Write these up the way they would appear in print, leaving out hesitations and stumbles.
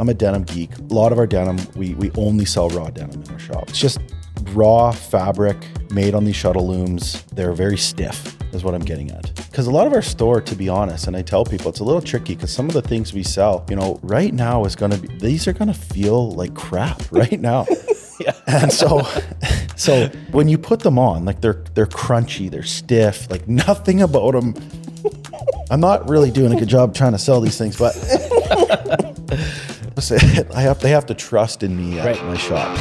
I'm a denim geek. A lot of our denim, we only sell raw denim in our shop. It's just raw fabric made on these shuttle looms. They're very stiff is what I'm getting at. Because a lot of our store, to be honest, and I tell people it's a little tricky because some of the things we sell, you know, right now is going to be, these are going to feel like crap right now. Yeah. And so when you put them on, like they're crunchy, they're stiff, like nothing about them. I'm not really doing a good job trying to sell these things, but they have to trust in me at my shop.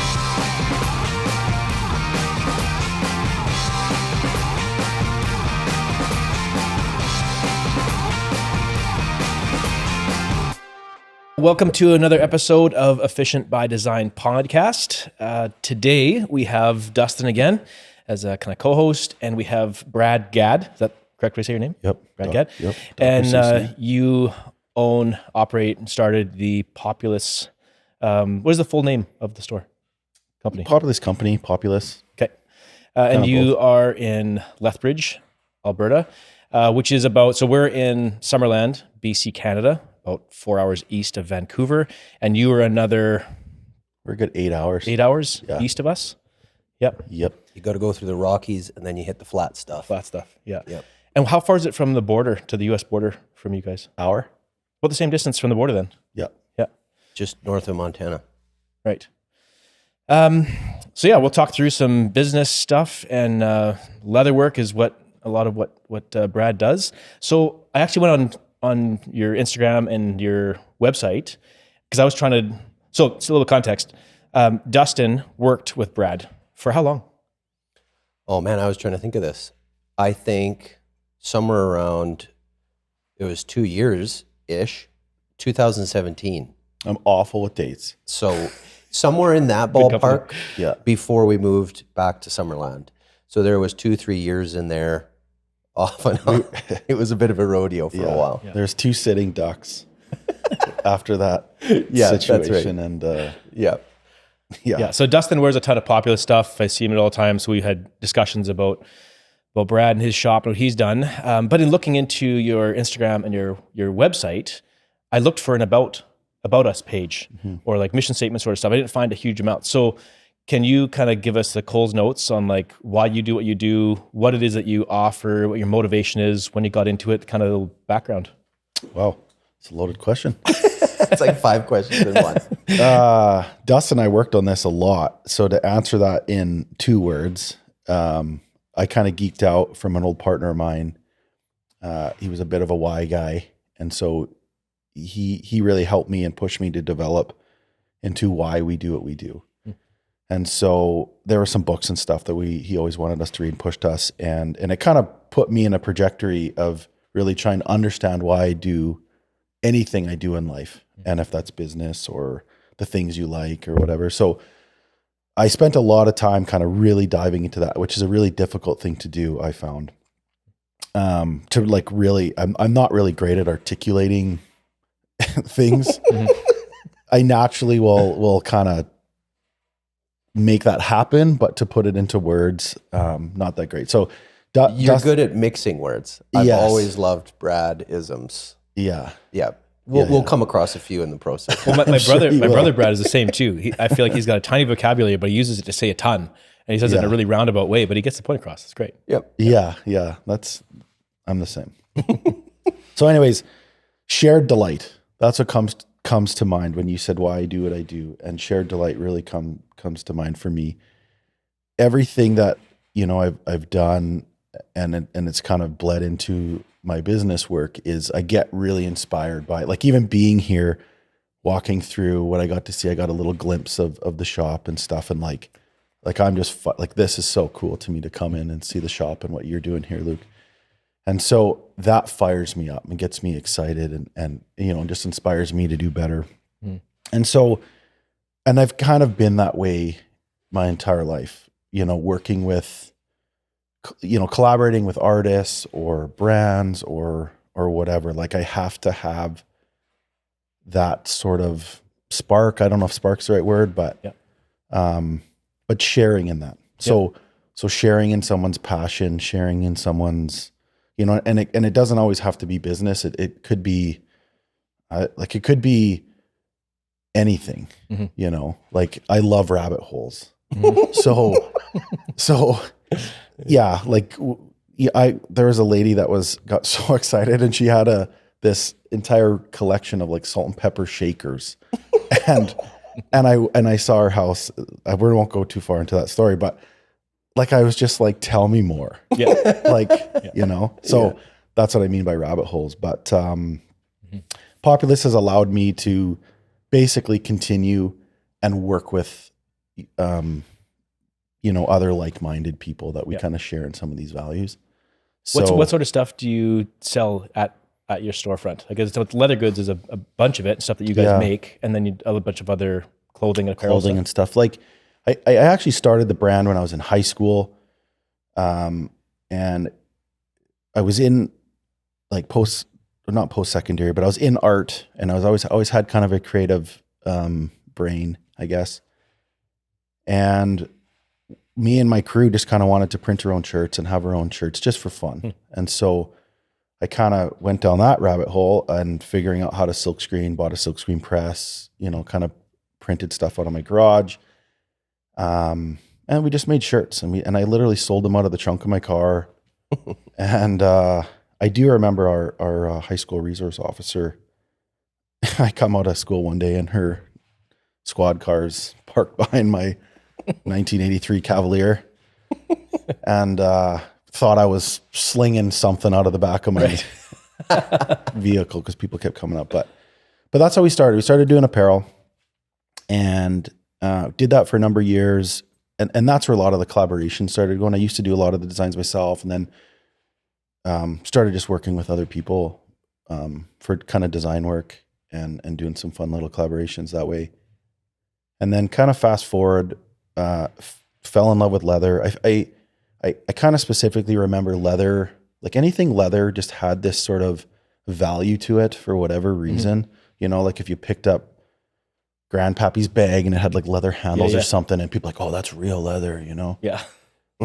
Welcome to another episode of Efficient by Design podcast. Today we have Dustin again as a kind of co-host, and we have Brad Gadd. Is that correct way to say your name? Yep. Brad Gadd. Yep. And you own, operate, and started the Populous. What is the full name of the store? Company? Populous company, Populous. Okay. And you are in Lethbridge, Alberta, which is about, so we're in Summerland, BC, Canada, about 4 hours east of Vancouver, and you are another... We're a good 8 hours. 8 hours east of us? Yep. You got to go through the Rockies, and then you hit the flat stuff. Flat stuff, yeah. Yep. And how far is it from the border to the U.S. border from you guys? Hour. About the same distance from the border then? Yeah. Yeah. Just north of Montana. Right. So yeah, we'll talk through some business stuff, and leather work is a lot of what Brad does. So I actually went on your Instagram and your website because I was trying to, so it's a little context. Dustin worked with Brad for how long? Oh man, I was trying to think of this. I think somewhere around, it was 2 years-ish, 2017. I'm awful with dates. So somewhere in that ballpark before we moved back to Summerland. So there was 2-3 years in there off and on. It was a bit of a rodeo for a while. Yeah. There's 2 sitting ducks after that situation. That's right. And Yeah. So Dustin wears a ton of Populous stuff. I see him at all times. So we had discussions about Brad and his shop and what he's done. But in looking into your Instagram and your website, I looked for an about us page or like mission statement sort of stuff. I didn't find a huge amount. So can you kind of give us the Coles notes on like why you do what you do, what it is that you offer, what your motivation is, when you got into it, kind of the background? Wow, it's a loaded question. It's like 5 questions in one. Dustin and I worked on this a lot. So to answer that in 2 words, I kind of geeked out from an old partner of mine. He was a bit of a why guy. And so he really helped me and pushed me to develop into why we do what we do. And so there were some books and stuff that he always wanted us to read and pushed us. And it kind of put me in a trajectory of really trying to understand why I do anything I do in life. And if that's business or the things you like or whatever. So I spent a lot of time kind of really diving into that, which is a really difficult thing to do, I found. To like really, I'm not really great at articulating things. I naturally will kind of make that happen, but to put it into words, not that great. So you're good at mixing words. I've always loved Brad isms. Yeah. We'll come across a few in the process. Well, my brother Brad is the same too. I feel like he's got a tiny vocabulary, but he uses it to say a ton, and he says it in a really roundabout way, but he gets the point across. It's great. Yep. Yeah. I'm the same. So anyways, shared delight. That's what comes to mind when you said why I do what I do, and shared delight really comes to mind for me. Everything that I've done, and it's kind of bled into my business work, is I get really inspired by, like, even being here, walking through what I got to see. I got a little glimpse of the shop and stuff, and like I'm just like, this is so cool to me to come in and see the shop and what you're doing here, Luke. And so that fires me up and gets me excited and just inspires me to do better. And so, and I've kind of been that way my entire life, working with, collaborating with artists or brands or whatever. Like, I have to have that sort of spark. I don't know if spark's the right word, but sharing in that. So sharing in someone's passion, sharing in someone's, and it doesn't always have to be business. It could be, it could be anything, you know, like I love rabbit holes. So yeah, like there was a lady that got so excited, and she had this entire collection of like salt and pepper shakers. And I saw her house. We won't go too far into that story, but like I was just like, tell me more. Yeah. Like, you know. So that's what I mean by rabbit holes. But Populous has allowed me to basically continue and work with you know, other like-minded people that we kind of share in some of these values. So what sort of stuff do you sell at your storefront? I guess leather goods is a bunch of it, stuff that you guys make, and then a bunch of other clothing and apparel and stuff. Like I actually started the brand when I was in high school, and I was in like not post-secondary, but I was in art, and I was always had kind of a creative brain, I guess. And me and my crew just kind of wanted to print our own shirts and have our own shirts just for fun. And so I kind of went down that rabbit hole and figuring out how to silkscreen, bought a silkscreen press, you know, kind of printed stuff out of my garage. And we just made shirts, and I literally sold them out of the trunk of my car. And I do remember our high school resource officer. I come out of school one day and her squad car's parked behind my 1983 Cavalier, and thought I was slinging something out of the back of my vehicle because people kept coming up. But that's how we started. We started doing apparel, and did that for a number of years. And that's where a lot of the collaboration started going. I used to do a lot of the designs myself, and then started just working with other people for kind of design work and doing some fun little collaborations that way. And then kind of fast forward, fell in love with leather. I kind of specifically remember leather, like anything leather just had this sort of value to it for whatever reason. You know, like if you picked up Grandpappy's bag and it had like leather handles or something, and people like, oh, that's real leather, you know? Yeah.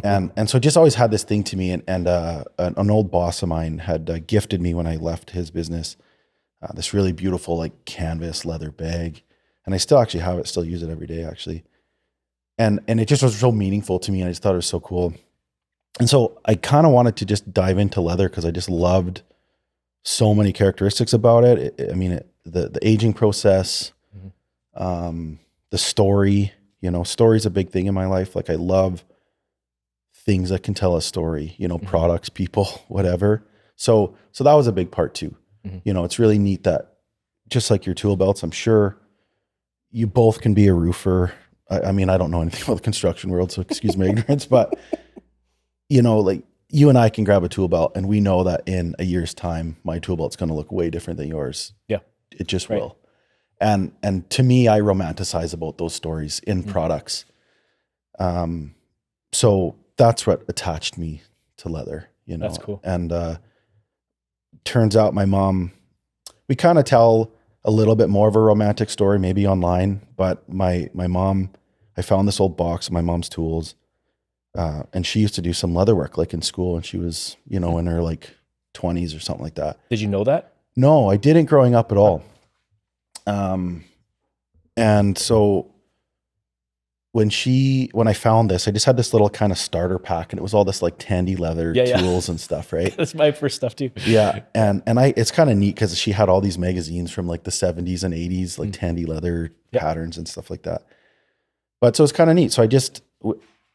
and so it just always had this thing to me. And an old boss of mine had gifted me when I left his business, this really beautiful like canvas leather bag. And I still actually have it, still use it every day actually. And it just was so meaningful to me, and I just thought it was so cool. And so I kind of wanted to just dive into leather because I just loved so many characteristics about it. I mean, the aging process, the story, you know, story's a big thing in my life. Like I love things that can tell a story, you know, products, people, whatever. So that was a big part too. You know, it's really neat that just like your tool belts, I'm sure you both can be a roofer. I mean, I don't know anything about the construction world, so excuse my ignorance, but you know, like you and I can grab a tool belt and we know that in a year's time, my tool belt's going to look way different than yours. Yeah. It just will. And to me, I romanticize about those stories in products. So that's what attached me to leather, you know. That's cool. And turns out my mom, we kind of tell a little bit more of a romantic story, maybe online, but my mom, I found this old box of my mom's tools, and she used to do some leather work like in school, and she was, you know, in her like 20s or something like that. Did you know that? No, I didn't growing up at all. And so when I found this, I just had this little kind of starter pack, and it was all this like tandy leather tools and stuff, right? That's my first stuff too. Yeah. And it's kind of neat because she had all these magazines from like the 70s and 80s, like tandy leather patterns and stuff like that. But so it's kind of neat. So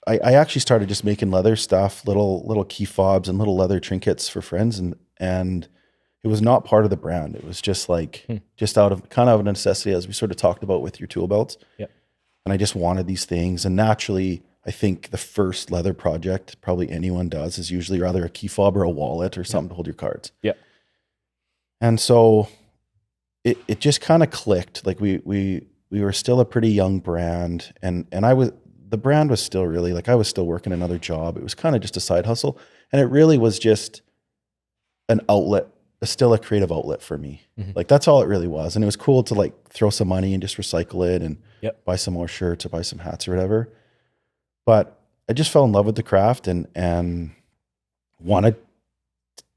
I actually started just making leather stuff, little key fobs and little leather trinkets for friends. And it was not part of the brand. It was just like, just out of kind of a necessity, as we sort of talked about with your tool belts. Yeah. And I just wanted these things. And naturally, I think the first leather project probably anyone does is usually rather a key fob or a wallet or something to hold your cards. Yeah. And so it just kind of clicked. Like we were still a pretty young brand, and the brand was still really like, I was still working another job. It was kind of just a side hustle. And it really was just an outlet, still a creative outlet for me. Like that's all it really was. And it was cool to like throw some money and just recycle it and buy some more shirts or buy some hats or whatever. But I just fell in love with the craft and wanted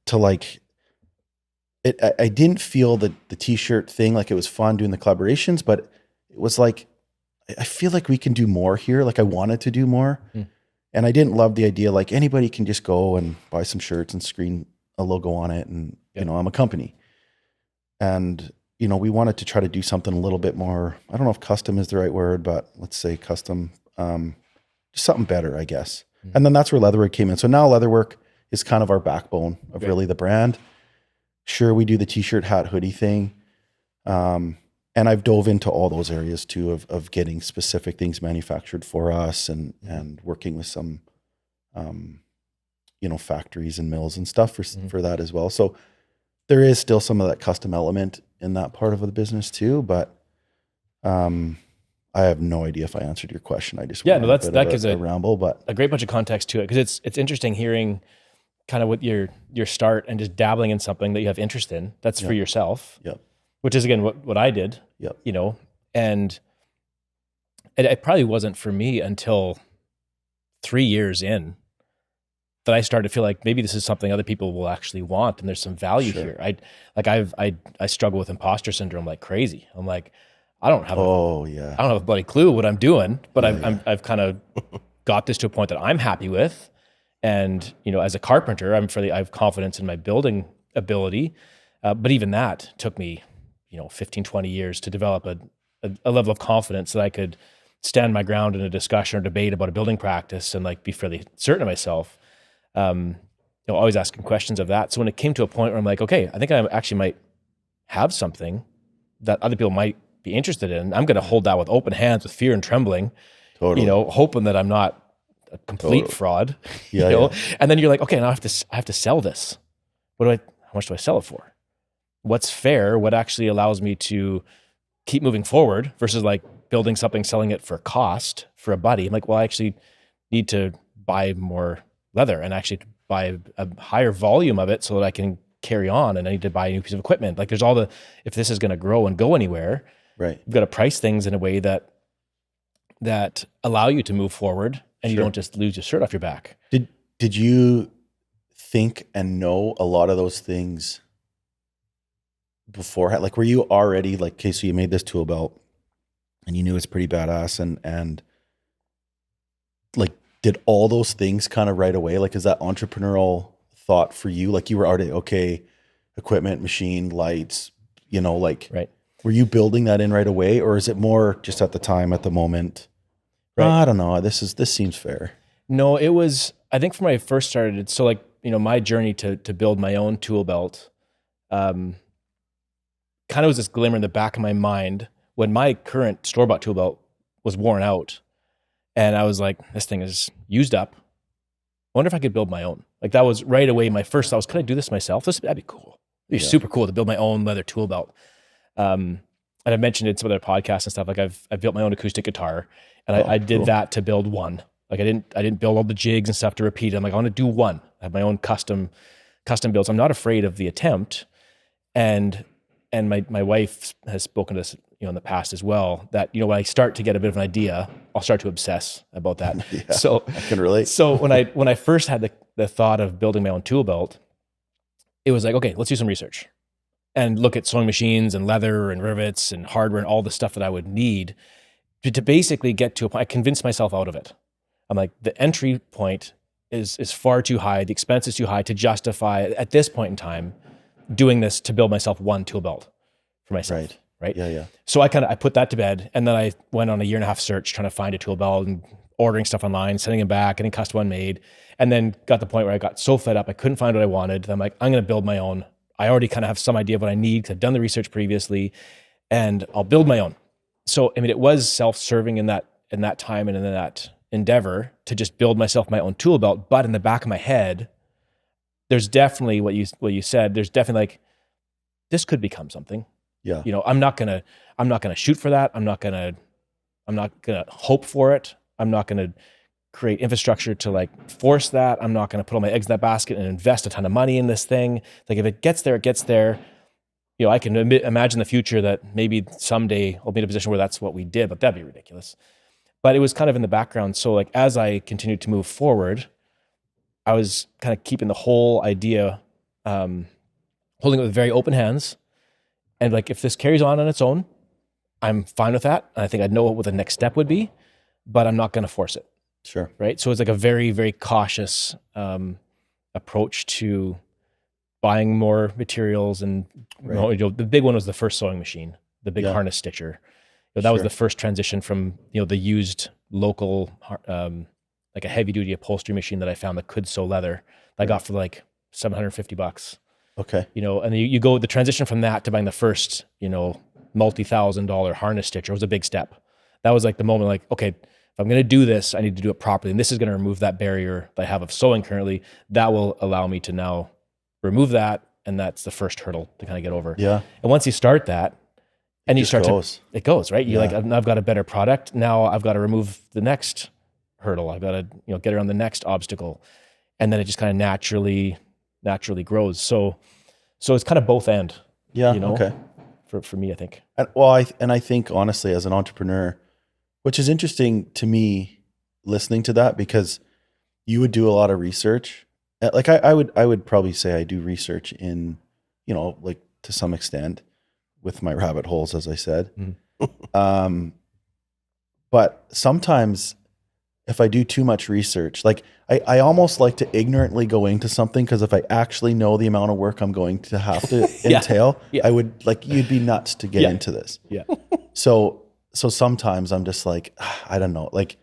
to like it. I didn't feel the t-shirt thing, like it was fun doing the collaborations, but it was like, I feel like we can do more here. Like I wanted to do more. And I didn't love the idea, like anybody can just go and buy some shirts and screen a logo on it. And, you know, I'm a company. And, you know, we wanted to try to do something a little bit more, I don't know if custom is the right word, but let's say custom, just something better, I guess. And then that's where leatherwork came in. So now leatherwork is kind of our backbone of really the brand. Sure, we do the t-shirt, hat, hoodie thing. And I've dove into all those areas too of getting specific things manufactured for us and working with some, you know, factories and mills and stuff for that as well. So there is still some of that custom element in that part of the business too, but I have no idea if I answered your question. I just that gives a ramble, but a great bunch of context to it, because it's interesting hearing kind of what your start and just dabbling in something that you have interest in. That's for yourself. Yep. Which is again what I did. Yep. You know, and it probably wasn't for me until 3 years in that I started to feel like maybe this is something other people will actually want, and there's some value here. I struggle with imposter syndrome like crazy. I'm like, I don't have a bloody clue what I'm doing, but I've kind of got this to a point that I'm happy with. And, you know, as a carpenter, I have confidence in my building ability. But even that took me, you know, 15, 20 years to develop a level of confidence that I could stand my ground in a discussion or debate about a building practice and like be fairly certain of myself. You know, always asking questions of that. So when it came to a point where I'm like, okay, I think I actually might have something that other people might be interested in, I'm going to hold that with open hands, with fear and trembling, you know, hoping that I'm not a complete fraud, you know? And then you're like, okay, now I have to sell this. How much do I sell it for? What's fair? What actually allows me to keep moving forward versus like building something, selling it for cost for a buddy. I'm like, well, I actually need to buy more leather and actually buy a higher volume of it so that I can carry on, and I need to buy a new piece of equipment. Like there's if this is going to grow and go anywhere, right? You've got to price things in a way that allow you to move forward, and you don't just lose your shirt off your back. Did you think and know a lot of those things beforehand? Like, were you already like, okay, so you made this tool belt and you knew it's pretty badass, and like, did all those things kind of right away? Like, is that entrepreneurial thought for you? Like you were already, okay, equipment, machine, lights, you know, like, right. Were you building that in right away, or is it more just at the time, at the moment? Right. I don't know. This seems fair. No, it was, I think from when I first started, so like, you know, my journey to build my own tool belt, kind of was this glimmer in the back of my mind when my current store-bought tool belt was worn out. And I was like, this thing is used up. I wonder if I could build my own. Like that was right away my first thought was, could I do this myself? That'd be cool. It'd be super cool to build my own leather tool belt. And I've mentioned it in some other podcasts and stuff. Like I've built my own acoustic guitar, and I did that to build one. Like I didn't build all the jigs and stuff to repeat. I'm like, I want to do one. I have my own custom builds. I'm not afraid of the attempt. And my wife has spoken to this, you know, in the past as well, that, you know, when I start to get a bit of an idea, I'll start to obsess about that. Yeah, so I can relate. So when I first had the thought of building my own tool belt, it was like, okay, let's do some research and look at sewing machines and leather and rivets and hardware and all the stuff that I would need to basically get to a point. I convinced myself out of it. I'm like, the entry point is far too high. The expense is too high to justify at this point in time doing this to build myself one tool belt for myself. Right. Yeah. So I put that to bed, and then I went on a 1.5-year search trying to find a tool belt and ordering stuff online, sending them back, getting custom one made, and then got the point where I got so fed up I couldn't find what I wanted. I'm like, I'm going to build my own. I already kind of have some idea of what I need because I've done the research previously, and I'll build my own. So I mean, it was self-serving in that time and in that endeavor to just build myself my own tool belt. But in the back of my head, there's definitely what you said. There's definitely like, this could become something. Yeah. You know, I'm not gonna shoot for that. I'm not gonna hope for it. I'm not gonna create infrastructure to like force that. I'm not gonna put all my eggs in that basket and invest a ton of money in this thing. Like if it gets there, it gets there. You know, I can imagine the future that maybe someday I'll be in a position where that's what we did, but that'd be ridiculous. But it was kind of in the background. So like as I continued to move forward, I was kind of keeping the whole idea, holding it with very open hands. And like, if this carries on its own, I'm fine with that. And I think I know what the next step would be, but I'm not going to force it. Sure. Right. So it's like a very, very cautious approach to buying more materials. And the big one was the first sewing machine, the big harness stitcher. That was the first transition from, the used local, like a heavy duty upholstery machine that I found that could sew leather that I got for like $750. Okay. And you go, the transition from that to buying the first, multi-$1,000 harness stitcher was a big step. That was like the moment, like, okay, if I'm going to do this, I need to do it properly. And this is going to remove that barrier that I have of sewing currently. That will allow me to now remove that. And that's the first hurdle to kind of get over. Yeah. And once you start that, and you start it goes, right? You're like, I've got a better product. Now I've got to remove the next hurdle. I've got to, get around the next obstacle. And then it just kind of naturally grows. So it's kind of both end. Yeah. Okay. For me, I think. I think honestly, as an entrepreneur, which is interesting to me listening to that, because you would do a lot of research. Like I would probably say I do research in, like to some extent with my rabbit holes, as I said. But sometimes if I do too much research, like I almost like to ignorantly go into something, because if I actually know the amount of work I'm going to have to entail, I would, like, you'd be nuts to get into this. Yeah. So sometimes I'm just like, I don't know, like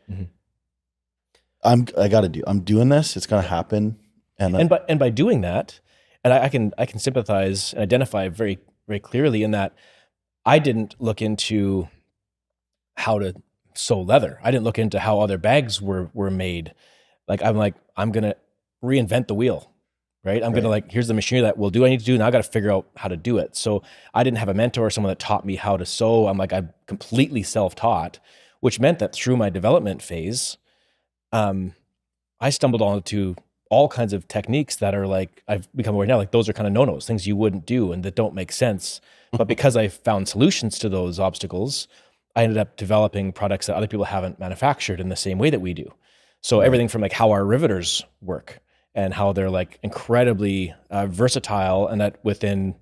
I'm doing this, it's going to happen. And by doing that, and I can sympathize and identify very, very clearly in that I didn't look into how to sew leather. I didn't look into how other bags were made. I'm going to reinvent the wheel, right? I'm going to here's the machinery that will do what I need to do. Now I got to figure out how to do it. So I didn't have a mentor or someone that taught me how to sew. I'm completely self-taught, which meant that through my development phase, I stumbled onto all kinds of techniques that are I've become aware now, those are kind of no-nos, things you wouldn't do and that don't make sense. But because I found solutions to those obstacles, I ended up developing products that other people haven't manufactured in the same way that we do. So everything from how our riveters work and how they're incredibly versatile, and that within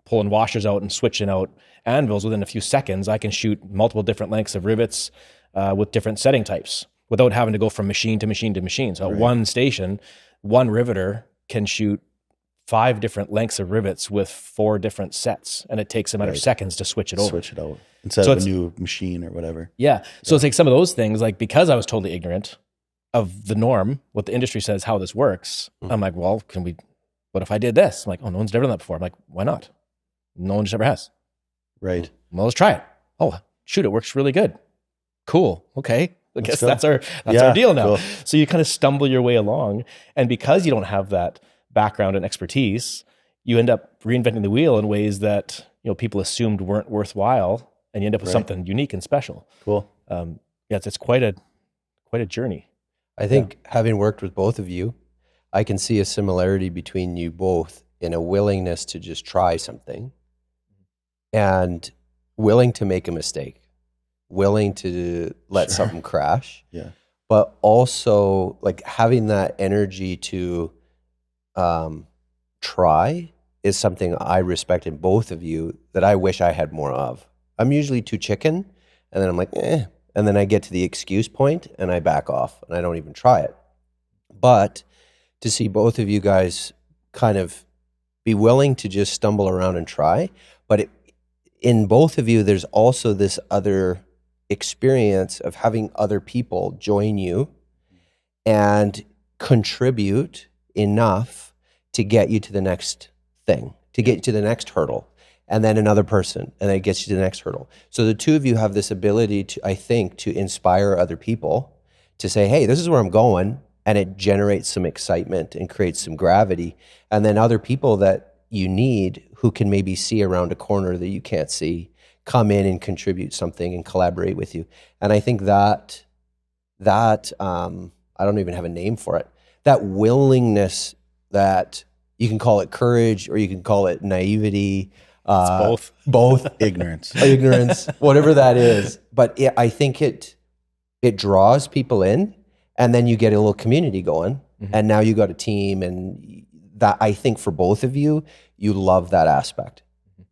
pulling washers out and switching out anvils within a few seconds, I can shoot multiple different lengths of rivets with different setting types without having to go from machine to machine to machine. So at one station, one riveter can shoot 5 different lengths of rivets with 4 different sets, and it takes a matter of seconds to switch it over. Switch it out instead of a new machine or whatever. Yeah. So it's some of those things, because I was totally ignorant of the norm, what the industry says, how this works. I'm like, well, what if I did this? I'm like, oh, no one's ever done that before. I'm like, why not? No one just ever has. Right. Well, let's try it. Oh, shoot, it works really good. Cool. Okay. I guess that's our deal now. Cool. So you kind of stumble your way along. And because you don't have that background and expertise, you end up reinventing the wheel in ways that, people assumed weren't worthwhile, and you end up with something unique and special. Cool. It's quite a journey. I think having worked with both of you, I can see a similarity between you both in a willingness to just try something and willing to make a mistake, willing to let something crash. Yeah. But also having that energy to try is something I respect in both of you that I wish I had more of. I'm usually too chicken, and then I'm like, and then I get to the excuse point and I back off and I don't even try it. But to see both of you guys kind of be willing to just stumble around and try, but in both of you, there's also this other experience of having other people join you and contribute enough to get you to the next thing, to get you to the next hurdle, and then another person, and then it gets you to the next hurdle. So the two of you have this ability to, I think, to inspire other people to say, hey, this is where I'm going, and it generates some excitement and creates some gravity. And then other people that you need who can maybe see around a corner that you can't see come in and contribute something and collaborate with you. And I think that I don't even have a name for it, that willingness, that you can call it courage or you can call it naivety. It's both ignorance, whatever that is. But I think it draws people in, and then you get a little community going, and now you got a team, and that, I think for both of you, you love that aspect.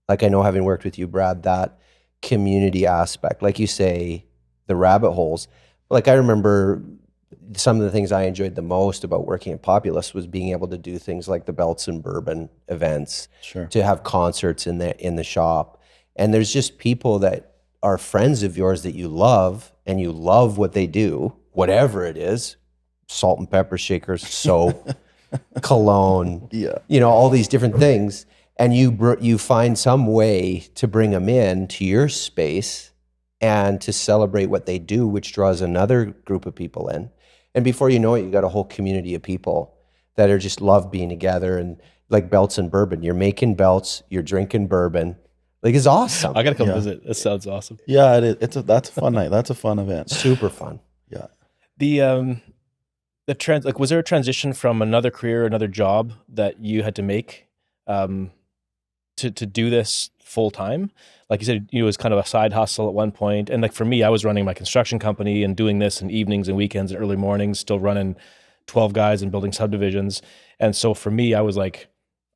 I know, having worked with you, Brad, that community aspect. Like you say, the rabbit holes. Like I remember some of the things I enjoyed the most about working at Populace was being able to do things like the Belts and Bourbon events, Sure. to have concerts in the shop. And there's just people that are friends of yours that you love, and you love what they do, whatever it is, salt and pepper shakers, soap, cologne, Yeah. you know, all these different things. And you find some way to bring them in to your space and to celebrate what they do, which draws another group of people in. And before you know it, you got a whole community of people that are just love being together. And like Belts and Bourbon, you're making belts, you're drinking bourbon. Like, it's awesome. I got to come Yeah. visit. That sounds awesome. Yeah, that's a fun night. That's a fun event. Super fun. Yeah. Was there a transition from another career, another job that you had to make to do this full time? Like you said, it was kind of a side hustle at one point. And like for me, I was running my construction company and doing this in evenings and weekends and early mornings, still running 12 guys and building subdivisions. And so for me, I was like,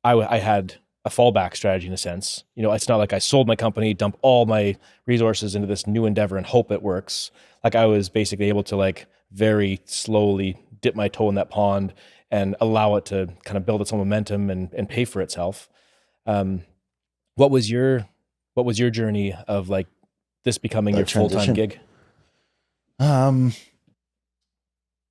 I had a fallback strategy in a sense. You know, it's not like I sold my company, dump all my resources into this new endeavor and hope it works. Like I was basically able to like very slowly dip my toe in that pond and allow it to kind of build its own momentum and pay for itself. What was your journey of like this becoming your full-time gig?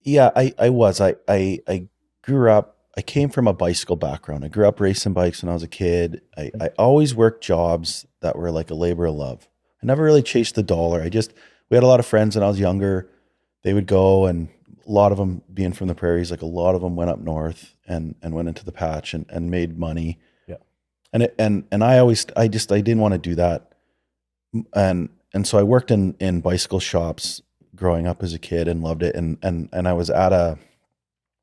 Yeah, I grew up, I came from a bicycle background. I grew up racing bikes when I was a kid. I always worked jobs that were like a labor of love. I never really chased the dollar. We had a lot of friends when I was younger. They would go, and a lot of them being from the prairies, like a lot of them went up north and went into the patch and made money. Yeah. And I didn't want to do that. And so I worked in bicycle shops growing up as a kid and loved it. And I was at a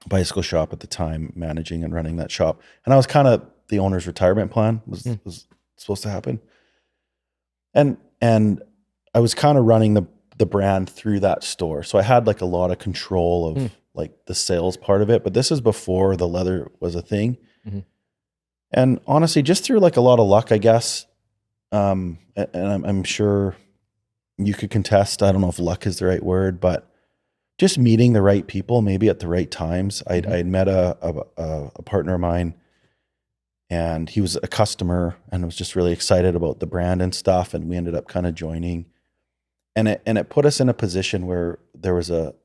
bicycle shop at the time, managing and running that shop. And I was kind of the owner's retirement plan was supposed to happen. And I was kind of running the brand through that store. So I had like a lot of control of like the sales part of it, but this is before the leather was a thing. Mm-hmm. And honestly, just through like a lot of luck, I guess, and I'm sure you could contest, I don't know if luck is the right word, but just meeting the right people, maybe at the right times. I'd met a partner of mine, and he was a customer and was just really excited about the brand and stuff. And we ended up kind of joining, and it put us in a position where there was a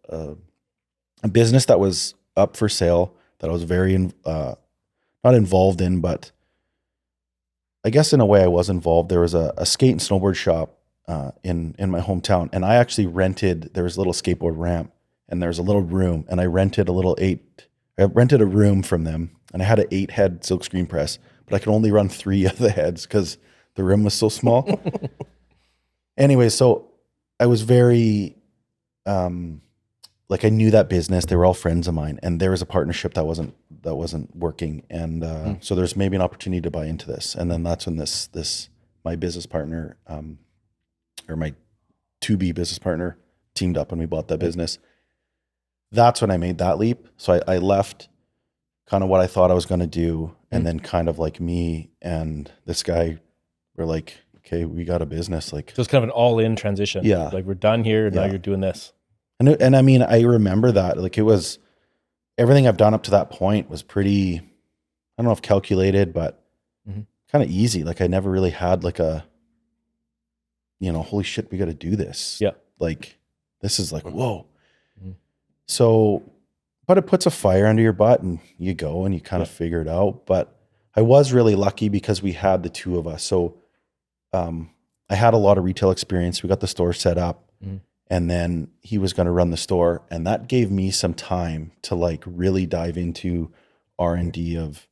business that was up for sale that I was very, not involved in, but I guess in a way I was involved. There was a skate and snowboard shop in my hometown, and I actually there was a little skateboard ramp, and there's a little room, and I rented a room from them, and I had an 8-head silkscreen press, but I could only run 3 of the heads because the room was so small. Anyway, so I was very, like I knew that business. They were all friends of mine, and there was a partnership that wasn't working, and so there's maybe an opportunity to buy into this, and then that's when my business partner, or my to-be business partner, teamed up and we bought that business. That's when I made that leap. So I left kind of what I thought I was going to do. And then kind of like me and this guy were like, okay, we got a business. Like, So it's kind of an all-in transition. Yeah. Like we're done here. Now you're doing this. and I mean, I remember that like it was, everything I've done up to that point was pretty, I don't know if calculated, but kind of easy. Like I never really had like a, holy shit, we got to do this. Yeah. Like this is like, whoa. So, but it puts a fire under your butt and you go and you kind of figure it out. But I was really lucky because we had the two of us. So I had a lot of retail experience. We got the store set up, and then he was going to run the store. And that gave me some time to like really dive into R&D of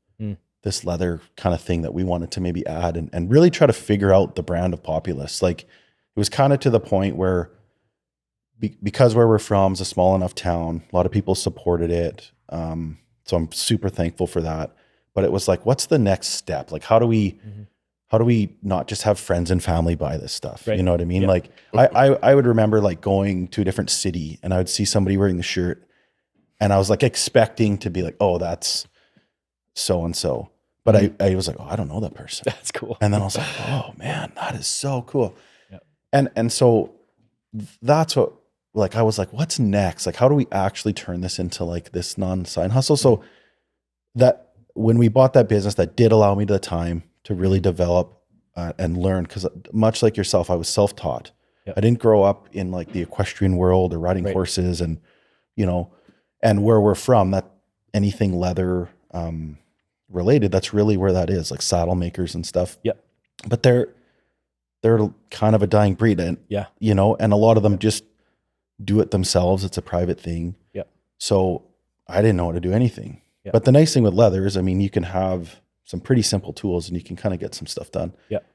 this leather kind of thing that we wanted to maybe add and really try to figure out the brand of Populous. Like it was kind of to the point where because where we're from is a small enough town, a lot of people supported it. So I'm super thankful for that. But it was like, what's the next step? Like, how do we not just have friends and family buy this stuff? Right. You know what I mean? Yeah. Like I would remember like going to a different city and I would see somebody wearing the shirt and I was like expecting to be like, oh, that's so-and-so. But I was like, oh, I don't know that person. That's cool. And then I was like, oh man, that is so cool. Yeah. And so that's what, like, I was like, what's next? Like, how do we actually turn this into like this non-side hustle? So that when we bought that business, that did allow me the time to really develop and learn, because much like yourself, I was self-taught. Yep. I didn't grow up in like the equestrian world or riding horses, and and where we're from, that anything leather related, that's really where that is, like saddle makers and stuff. Yep. But they're kind of a dying breed, and and a lot of them just do it themselves. It's a private thing. Yep. So I didn't know how to do anything. Yep. But the nice thing with leather is, I mean, you can have some pretty simple tools and you can kind of get some stuff done. Yep.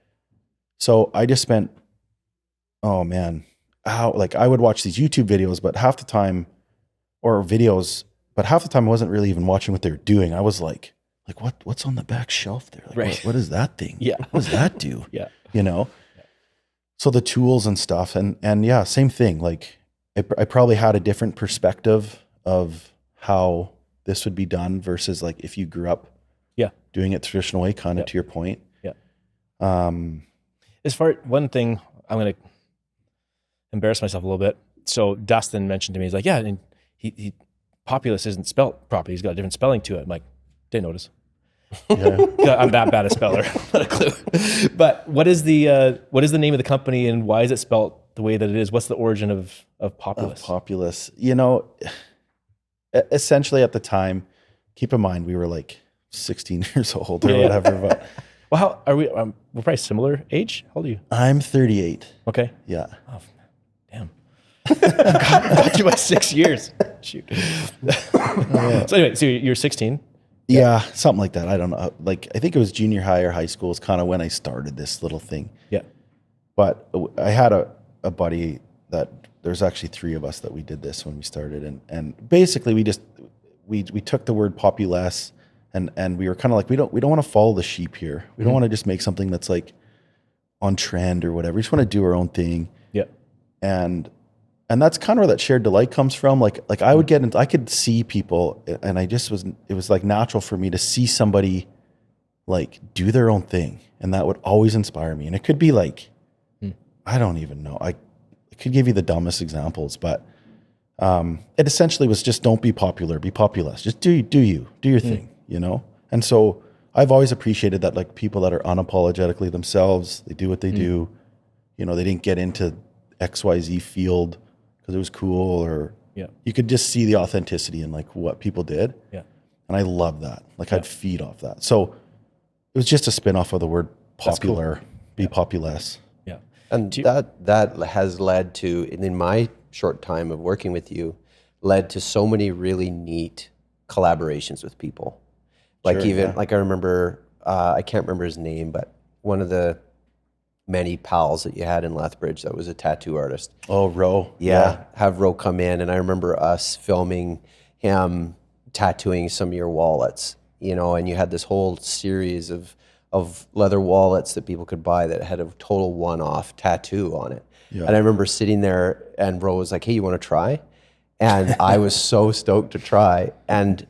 So I just spent, like I would watch these YouTube videos, but half the time I wasn't really even watching what they were doing. I was like what's on the back shelf there? Like, what is that thing? Yeah. What does that do? Yeah. So the tools and stuff, and yeah, same thing. Like I probably had a different perspective of how this would be done versus like if you grew up doing it traditional way, kind of to your point. Yeah. As far one thing, I'm going to embarrass myself a little bit. So Dustin mentioned to me, he's like, yeah, and he Populous isn't spelled properly. He's got a different spelling to it. I'm like, didn't notice. Yeah. I'm that bad a speller. Not a clue. But what is the name of the company, and why is it spelled the way that it is? What's the origin of Populous? Populous. Essentially at the time, keep in mind we were like 16 years old or whatever. But well, how are we? We're probably similar age. How old are you? I'm 38. Okay. Yeah. Oh, damn. Got you by 6 years. Shoot. So anyway, so you're 16. Yeah, something like that. I don't know. Like, I think it was junior high or high school is kind of when I started this little thing. Yeah. But I had a buddy that there's actually 3 of us that we did this when we started. And basically we took the word Populess and we were kind of like, we don't want to follow the sheep here. We don't want to just make something that's like on trend or whatever. We just want to do our own thing. Yeah. And that's kind of where that shared delight comes from. Like I would I could see people, and it was like natural for me to see somebody like do their own thing. And that would always inspire me. And it could be like, I don't even know. I could give you the dumbest examples, but it essentially was just don't be popular, be populous. Just do your thing, And so I've always appreciated that, like people that are unapologetically themselves, they do what they do. They didn't get into XYZ field because it was cool, or you could just see the authenticity in like what people did. Yeah. And I love that. Like I'd feed off that. So it was just a spin-off of the word popular, be populous. Yeah. And that has led to, in my short time of working with you, led to so many really neat collaborations with people. Like like I remember, I can't remember his name, but one of the many pals that you had in Lethbridge that was a tattoo artist. Oh, Ro. Yeah. Have Ro come in, and I remember us filming him tattooing some of your wallets, and you had this whole series of leather wallets that people could buy that had a total one-off tattoo on it. Yeah. And I remember sitting there and Ro was like, hey, you want to try? And I was so stoked to try. And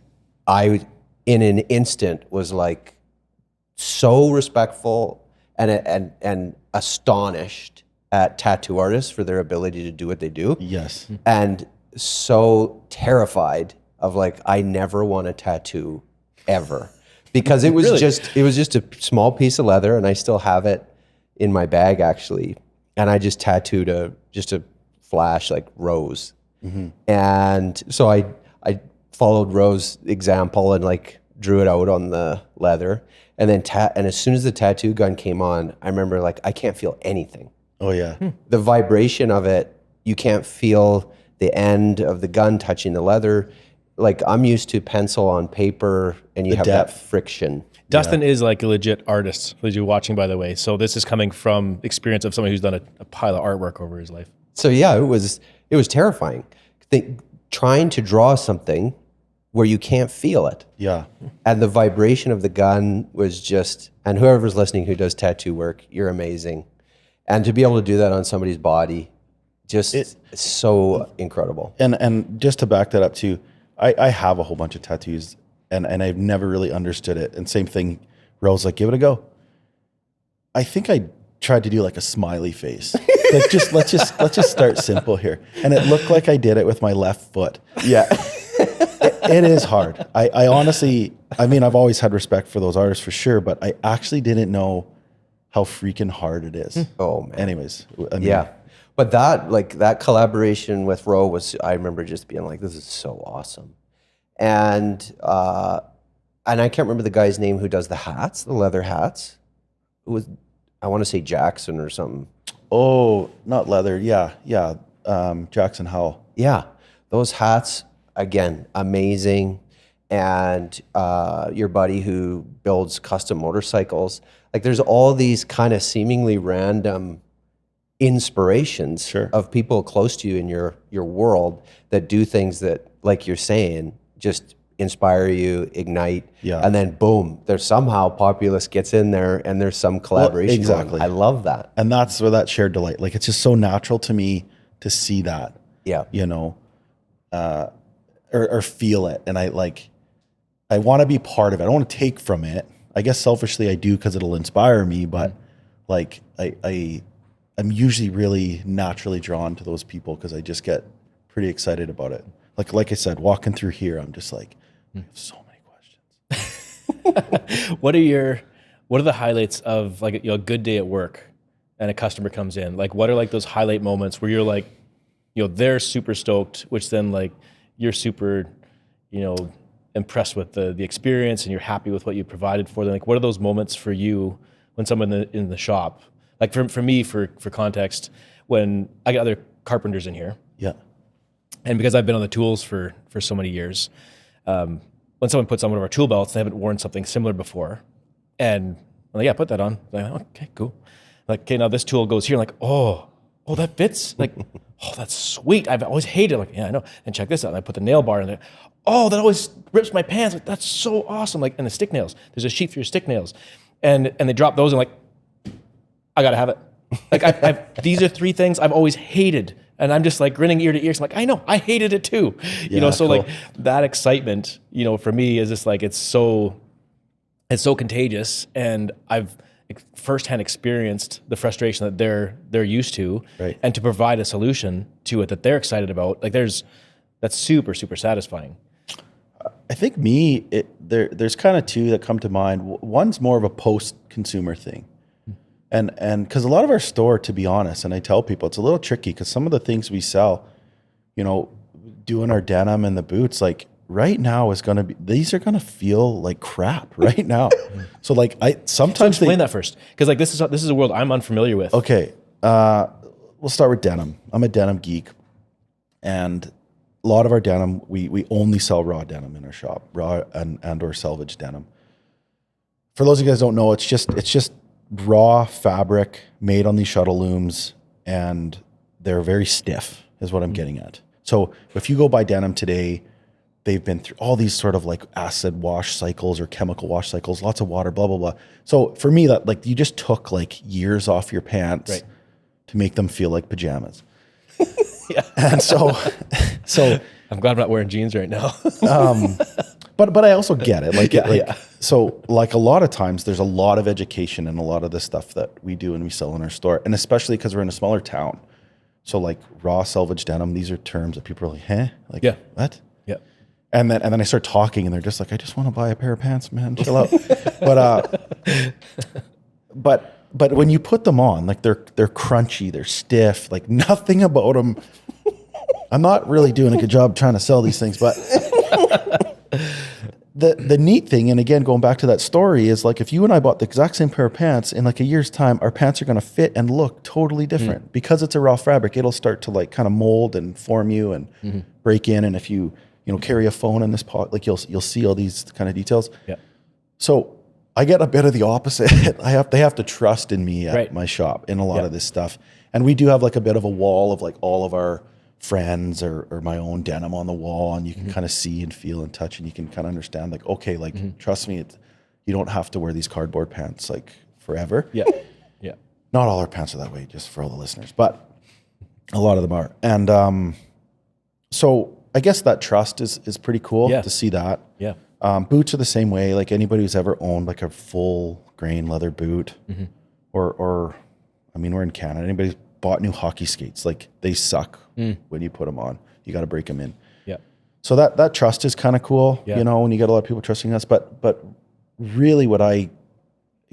I, in an instant, was like so respectful and astonished at tattoo artists for their ability to do what they do. Yes. And so terrified of like, I never want a tattoo ever. Because it was it was just a small piece of leather, and I still have it in my bag actually. And I just tattooed a flash like rose. Mm-hmm. And so I followed Ro's example and like drew it out on the leather. And then and as soon as the tattoo gun came on, I remember like I can't feel anything. Oh yeah. The vibration of it, you can't feel the end of the gun touching the leather. Like I'm used to pencil on paper and you have that friction. Dustin is like a legit artist, as you're watching, by the way. So this is coming from experience of someone who's done a pile of artwork over his life. So yeah, it was terrifying. Trying to draw something where you can't feel it. Yeah. And the vibration of the gun was just, and whoever's listening who does tattoo work, you're amazing. And to be able to do that on somebody's body, it's so incredible. And just to back that up too, I have a whole bunch of tattoos and I've never really understood it. And same thing, Rose like, give it a go. I think I tried to do like a smiley face. Like let's just start simple here. And it looked like I did it with my left foot. Yeah. It is hard. I honestly, I mean, I've always had respect for those artists for sure, but I actually didn't know how freaking hard it is. Oh man. Anyways, I mean, Yeah. But that collaboration with Ro was, I remember just being like, this is so awesome. And I can't remember the guy's name who does the hats, the leather hats. It was, I want to say Jackson or something. Oh, not leather. Yeah. Jackson Howell. Yeah. Those hats, again, amazing. And your buddy who builds custom motorcycles. Like there's all these kind of seemingly random inspirations of people close to you in your world that do things that, like you're saying, just inspire you, ignite, and then boom, there's somehow Populous gets in there and there's some collaboration. Well, exactly. I love that. And that's where that shared delight, like it's just so natural to me to see that, you know, or feel it. And I want to be part of it. I don't want to take from it. I guess selfishly I do because it'll inspire me, but like I'm usually really naturally drawn to those people because I just get pretty excited about it. Like I said, walking through here, I'm just like, I have so many questions. What are the highlights of like, you know, a good day at work and a customer comes in? Like, what are like those highlight moments where you're like, you know, they're super stoked, which then like you're super, you know, impressed with the experience and you're happy with what you provided for them. Like, what are those moments for you when someone in the shop, like for me, for context, when I got other carpenters in here. Yeah. And because I've been on the tools for so many years, when someone puts on one of our tool belts, they haven't worn something similar before. And I'm like, yeah, put that on. I'm like, okay, cool. Like, okay, now this tool goes here. I'm like, oh, that fits? Like, oh, that's sweet. I've always hated it. Like, yeah, I know. And check this out. And I put the nail bar in there. Oh, that always rips my pants. Like, that's so awesome. Like, and the stick nails. There's a sheath for your stick nails. And they drop those and like, I gotta have it. Like these are three things I've always hated. And I'm just like grinning ear to ear. So I'm like, I know, I hated it too. You know, so cool. Like that excitement, you know, for me is just like, it's so contagious. And I've firsthand experienced the frustration that they're used to, right. And to provide a solution to it that they're excited about. Like that's super, super satisfying. I think there's kind of two that come to mind. One's more of a post-consumer thing. And because a lot of our store, to be honest, and I tell people, it's a little tricky because some of the things we sell, you know, doing our denim and the boots, like right now these are going to feel like crap right now. So like sometimes explain that first. Because like this is a world I'm unfamiliar with. Okay. We'll start with denim. I'm a denim geek. And a lot of our denim, we only sell raw denim in our shop, raw and or salvage denim. For those of you guys who don't know, it's just raw fabric made on these shuttle looms, and they're very stiff is what I'm getting at. So if you go buy denim today, they've been through all these sort of like acid wash cycles or chemical wash cycles, lots of water, blah, blah, blah. So for me, that like you just took like years off your pants to make them feel like pajamas. Yeah. And so I'm glad I'm not wearing jeans right now. But I also get it. So like a lot of times there's a lot of education in a lot of the stuff that we do and we sell in our store. And especially because we're in a smaller town. So like raw salvage denim, these are terms that people are like, huh? Like, what? Yeah. And then I start talking and they're just like, I just want to buy a pair of pants, man, chill out. But when you put them on, like they're crunchy, they're stiff, like nothing about them. I'm not really doing a good job trying to sell these things, but the neat thing, and again, going back to that story, is like if you and I bought the exact same pair of pants, in like a year's time, our pants are going to fit and look totally different because it's a raw fabric. It'll start to like kind of mold and form you and break in. And if you carry a phone in this pot, like you'll see all these kind of details. Yeah. So I get a bit of the opposite. They have to trust in me at my shop in a lot of this stuff. And we do have like a bit of a wall of like all of our friends or my own denim on the wall, and you can kind of see and feel and touch, and you can kind of understand like, okay, like trust me, you don't have to wear these cardboard pants like forever. Yeah. Yeah. Not all our pants are that way, just for all the listeners, but a lot of them are. And so I guess that trust is pretty cool to see that. Yeah. Boots are the same way. Like anybody who's ever owned like a full grain leather boot or I mean, we're in Canada. Anybody's bought new hockey skates, like they suck when you put them on. You got to break them in. Yeah. So that trust is kind of cool, Yeah. you know, when you get a lot of people trusting us. But really what I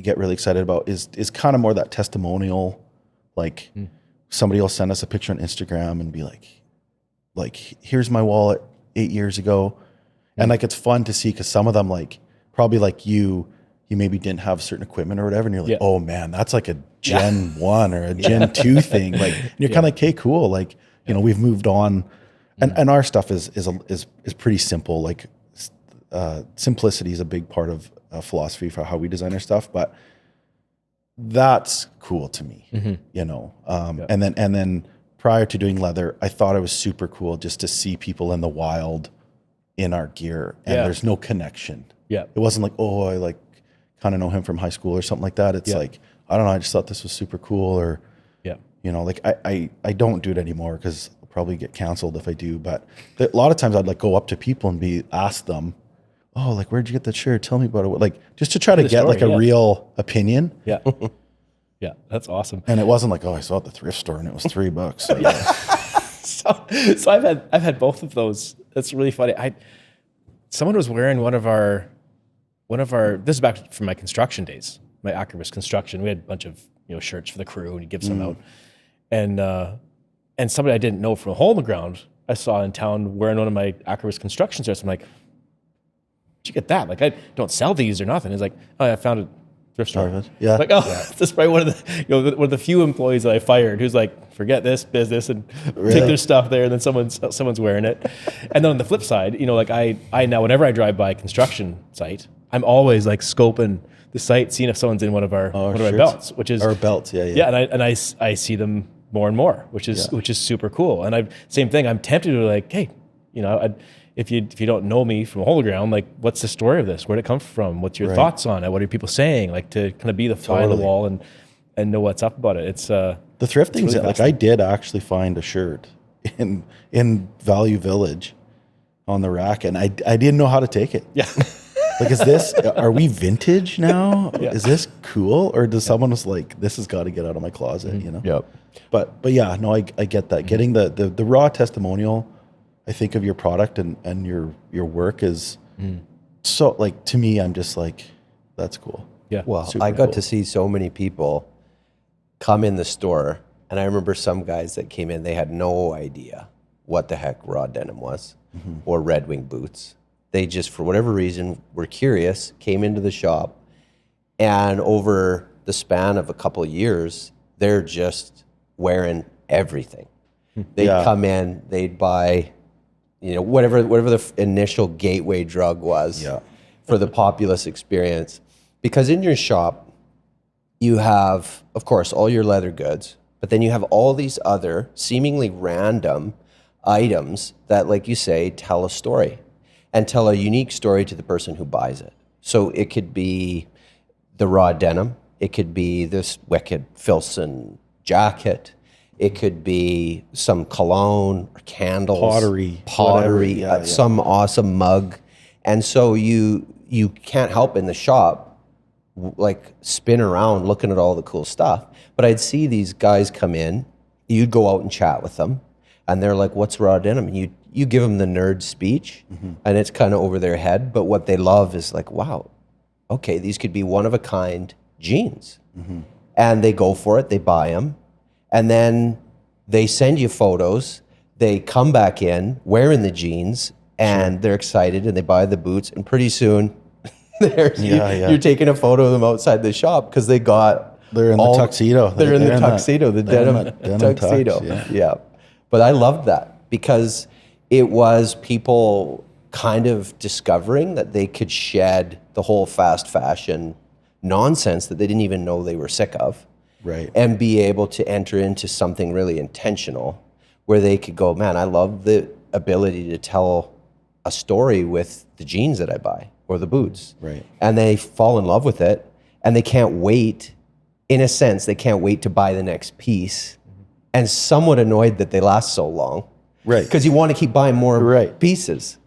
get really excited about is kind of more that testimonial, like somebody will send us a picture on Instagram and be like, here's my wallet 8 years ago. And like, it's fun to see because some of them, like probably like you maybe didn't have certain equipment or whatever. And you're like, oh man, that's like a Gen 1 or a Gen 2 thing. Like, and you're kind of like, okay, cool. Like, you know, we've moved on. And our stuff is pretty simple. Like simplicity is a big part of philosophy for how we design our stuff, but that's cool to me, you know? And then prior to doing leather, I thought it was super cool just to see people in the wild in our gear and there's no connection. Yeah. It wasn't like, oh, I like kind of know him from high school or something like that. It's like, I don't know. I just thought this was super cool or, you know, like I don't do it anymore because I'll probably get canceled if I do. But a lot of times I'd like go up to people and ask them, oh, like, where'd you get that shirt? Tell me about it. Like, just to try to get like a real opinion. Yeah. Yeah. That's awesome. And it wasn't like, oh, I saw it at the thrift store and it was $3. So I've had both of those. That's really funny. Someone was wearing one of our, this is back from my construction days, my Akribis construction. We had a bunch of, you know, shirts for the crew and you give some out. And somebody I didn't know from a hole in the ground, I saw in town wearing one of my Akribis construction shirts. I'm like, where'd you get that? Like, I don't sell these or nothing. It's like, oh, I found it thrift store. Yeah. Like, oh, this is probably one of the, you know, one of the few employees that I fired who's like, forget this business and take their stuff there, and then someone's wearing it. And then on the flip side, you know, like I now whenever I drive by a construction site, I'm always like scoping the site, seeing if someone's in one of our belts, which is our belts. And I see them more and more, which is super cool. And same thing. I'm tempted to like, hey, you know, if you don't know me from a hole in the ground, like, what's the story of this? Where'd it come from? What's your thoughts on it? What are people saying? Like, to kind of be the fly on the wall and know what's up about it. It's the thrifting. Really like, I did actually find a shirt in Value Village on the rack, and I didn't know how to take it. Yeah. Like, are we vintage now? Is this cool? Or does someone was like, this has got to get out of my closet, you know? Yep. But yeah, no, I get that. Getting the raw testimonial, I think, of your product and your work is so, like, to me, I'm just like, that's cool. Yeah. Well, Super I got cool. to see so many people come in the store, and I remember some guys that came in, they had no idea what the heck raw denim was or Red Wing boots. They just, for whatever reason, were curious, came into the shop, and over the span of a couple of years, they're just wearing everything. They'd come in, they'd buy, you know, whatever the initial gateway drug was for the Populous experience. Because in your shop, you have, of course, all your leather goods, but then you have all these other seemingly random items that, like you say, tell a story and tell a unique story to the person who buys it. So it could be the raw denim. It could be this wicked Filson jacket. It could be some cologne or candles, pottery, some awesome mug. And so you can't help in the shop like spin around looking at all the cool stuff. But I'd see these guys come in, you'd go out and chat with them, and they're like, what's raw denim? And you give them the nerd speech, and it's kind of over their head. But what they love is like, wow, okay, these could be one of a kind jeans. And they go for it, they buy them. And then they send you photos. They come back in wearing the jeans, and they're excited, and they buy the boots. And pretty soon, you're taking a photo of them outside the shop because they're in the tuxedo. They're in the tuxedo, the denim tuxedo. Tux, But I loved that because it was people kind of discovering that they could shed the whole fast fashion nonsense that they didn't even know they were sick of. Right. And be able to enter into something really intentional where they could go, man, I love the ability to tell a story with the jeans that I buy or the boots. Right. And they fall in love with it, and they can't wait, in a sense, they can't wait to buy the next piece, and somewhat annoyed that they last so long. Right. Because you want to keep buying more pieces.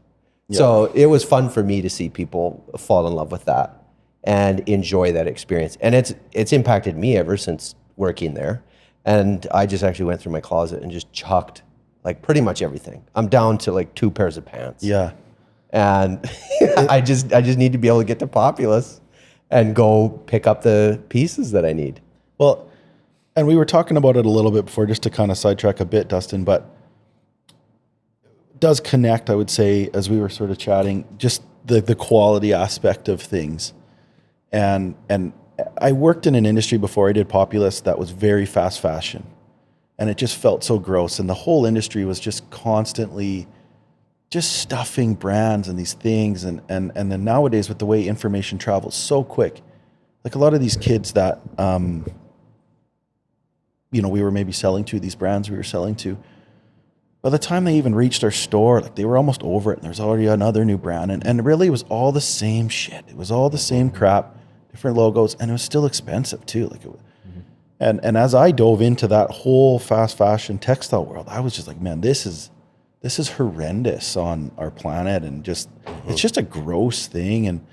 Yeah. So it was fun for me to see people fall in love with that and enjoy that experience. And it's impacted me ever since working there. And I just actually went through my closet and just chucked like pretty much everything. I'm down to like 2 pairs of pants. Yeah. And I just need to be able to get to Populous and go pick up the pieces that I need. Well, and we were talking about it a little bit before, just to kind of sidetrack a bit, Dustin, but it does connect, I would say, as we were sort of chatting, just the quality aspect of things. And I worked in an industry before I did Populous that was very fast fashion, and it just felt so gross. And the whole industry was just constantly just stuffing brands and these things. And then nowadays, with the way information travels so quick, like a lot of these kids that, we were maybe selling to, these brands we were selling to, by the time they even reached our store, like they were almost over it and there's already another new brand. And really it was all the same shit. It was all the same crap, different logos, and it was still expensive too. Like and as I dove into that whole fast fashion textile world, I was just like, man, this is horrendous on our planet, and just it's just a gross thing. And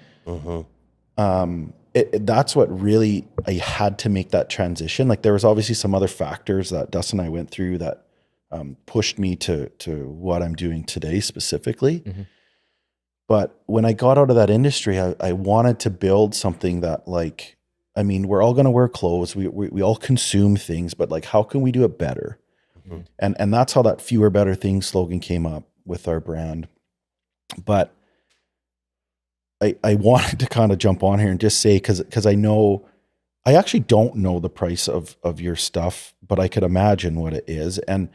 that's what really, I had to make that transition. Like there was obviously some other factors that Dustin and I went through that pushed me to what I'm doing today specifically. But when I got out of that industry, I wanted to build something that, like, I mean, we're all going to wear clothes. We all consume things, but like, how can we do it better? And that's how that fewer, better things slogan came up with our brand. But I wanted to kind of jump on here and just say, cause I actually don't know the price of your stuff, but I could imagine what it is. And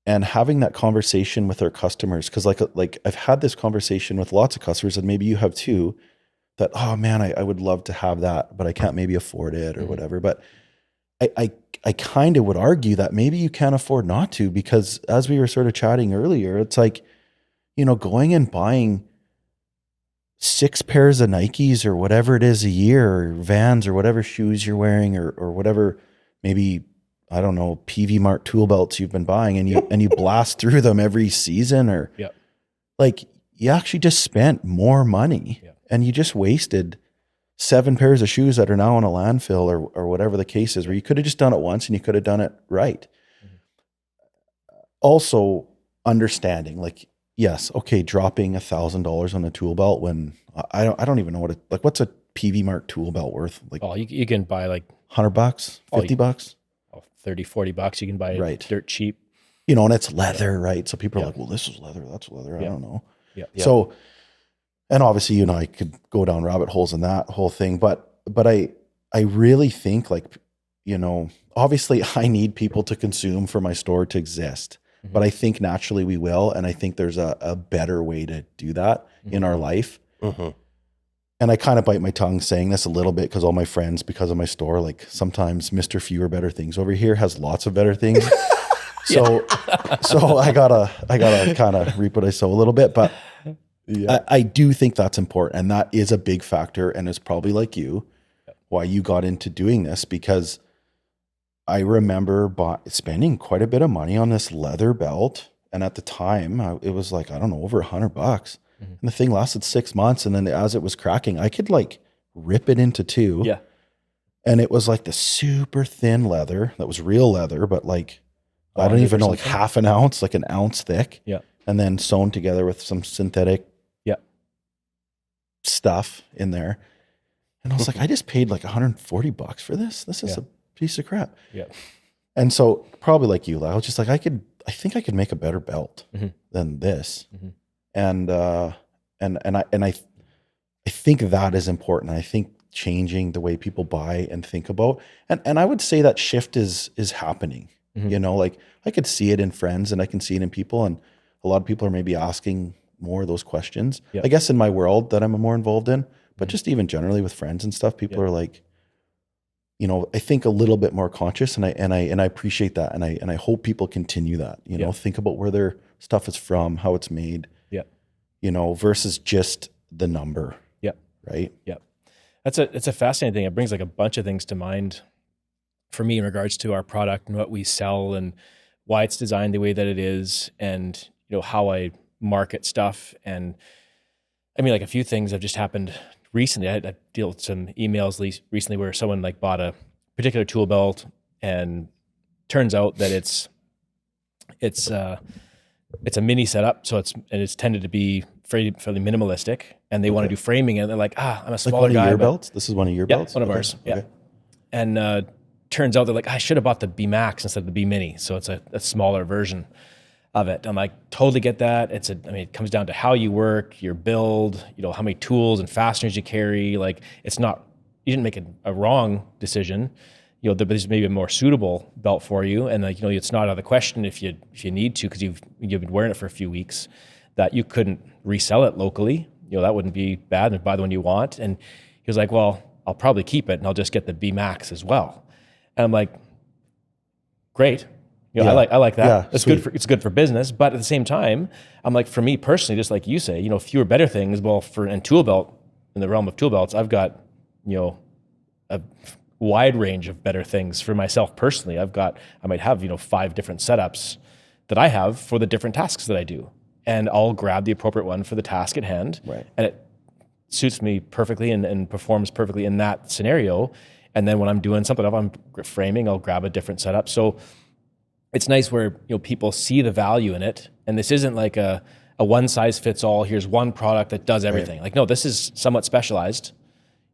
having that conversation with our customers, cause like I've had this conversation with lots of customers, and maybe you have too, that, oh man, I would love to have that, but I can't maybe afford it or whatever. But I kind of would argue that maybe you can't afford not to, because as we were sort of chatting earlier, it's like, going and buying 6 pairs of Nikes or whatever it is a year, or Vans, or whatever shoes you're wearing, or whatever, maybe, I don't know, PV Mart tool belts you've been buying, and you blast through them every season, or like you actually just spent more money and you just wasted 7 pairs of shoes that are now in a landfill, or whatever the case is, where you could have just done it once and you could have done it right. Also understanding, like, yes, okay, dropping $1,000 on a tool belt when I don't even know what's a PV Mart tool belt worth? Like, oh, you can buy like $100, $50, $30-$40. You can buy it dirt cheap. And it's leather, right? So people are like, well, this is leather, that's leather. I don't know. So, and obviously, you and I could go down rabbit holes in that whole thing, but I really think, like, obviously I need people to consume for my store to exist. But I think naturally we will. And I think there's a better way to do that in our life. And I kind of bite my tongue saying this a little bit, because all my friends, because of my store, like sometimes Mr. Fewer Better Things over here has lots of better things. So I gotta kind of reap what I sow a little bit. But I do think that's important. And that is a big factor. And it's probably, like you, why you got into doing this, because I remember spending quite a bit of money on this leather belt. And at the time it was like, I don't know, over $100. And the thing lasted 6 months. And then as it was cracking, I could like rip it into 2. Yeah. And it was like the super thin leather that was real leather, but like, I don't even know, like half an ounce, like an ounce thick. Yeah. And then sewn together with some synthetic stuff in there. And I was like, I just paid like $140 for this. This is a piece of crap. Yeah. And so probably like you, I was just like, I think I could make a better belt than this. And I think that is important. I think changing the way people buy and think about, and I would say that shift is happening. Like I could see it in friends, and I can see it in people, and a lot of people are maybe asking more of those questions. I guess in my world that I'm more involved in, but just even generally with friends and stuff, people are like, I think a little bit more conscious, and I appreciate that, and I hope people continue that. Think about where their stuff is from, how it's made. Versus just the number. Right. It's a fascinating thing. It brings like a bunch of things to mind for me in regards to our product and what we sell and why it's designed the way that it is, and how I market stuff. And I mean, like a few things have just happened recently. I dealt with some emails recently where someone like bought a particular tool belt, and turns out that it's a mini setup, so it's tended to be fairly minimalistic, and they want to do framing, and they're like, I'm a Like smaller one of guy. your belts? This is one of your belts? One of Okay. ours. Yeah. Okay. And turns out they're like, I should have bought the B Max instead of the B Mini, so it's a smaller version of it. I'm like, totally get that. It comes down to how you work, your build, how many tools and fasteners you carry. Like, it's not, you didn't make a wrong decision. There's maybe a more suitable belt for you, and it's not out of the question if you need to, because you've been wearing it for a few weeks, that you couldn't resell it locally. That wouldn't be bad, and buy the one you want. And he was like, well, I'll probably keep it, and I'll just get the B Max as well. And I'm like, great. I like that. Yeah, it's good. It's good for business, but at the same time, I'm like, for me personally, just like you say, fewer better things. Well, and tool belt, in the realm of tool belts, I've got a wide range of better things for myself personally. I might have 5 different setups that I have for the different tasks that I do, and I'll grab the appropriate one for the task at hand, Right. and it suits me perfectly and performs perfectly in that scenario. And then when I'm doing something, if I'm framing, I'll grab a different setup. So it's nice where people see the value in it, and this isn't like a one size fits all. Here's one product that does everything. Right. Like, no, this is somewhat specialized.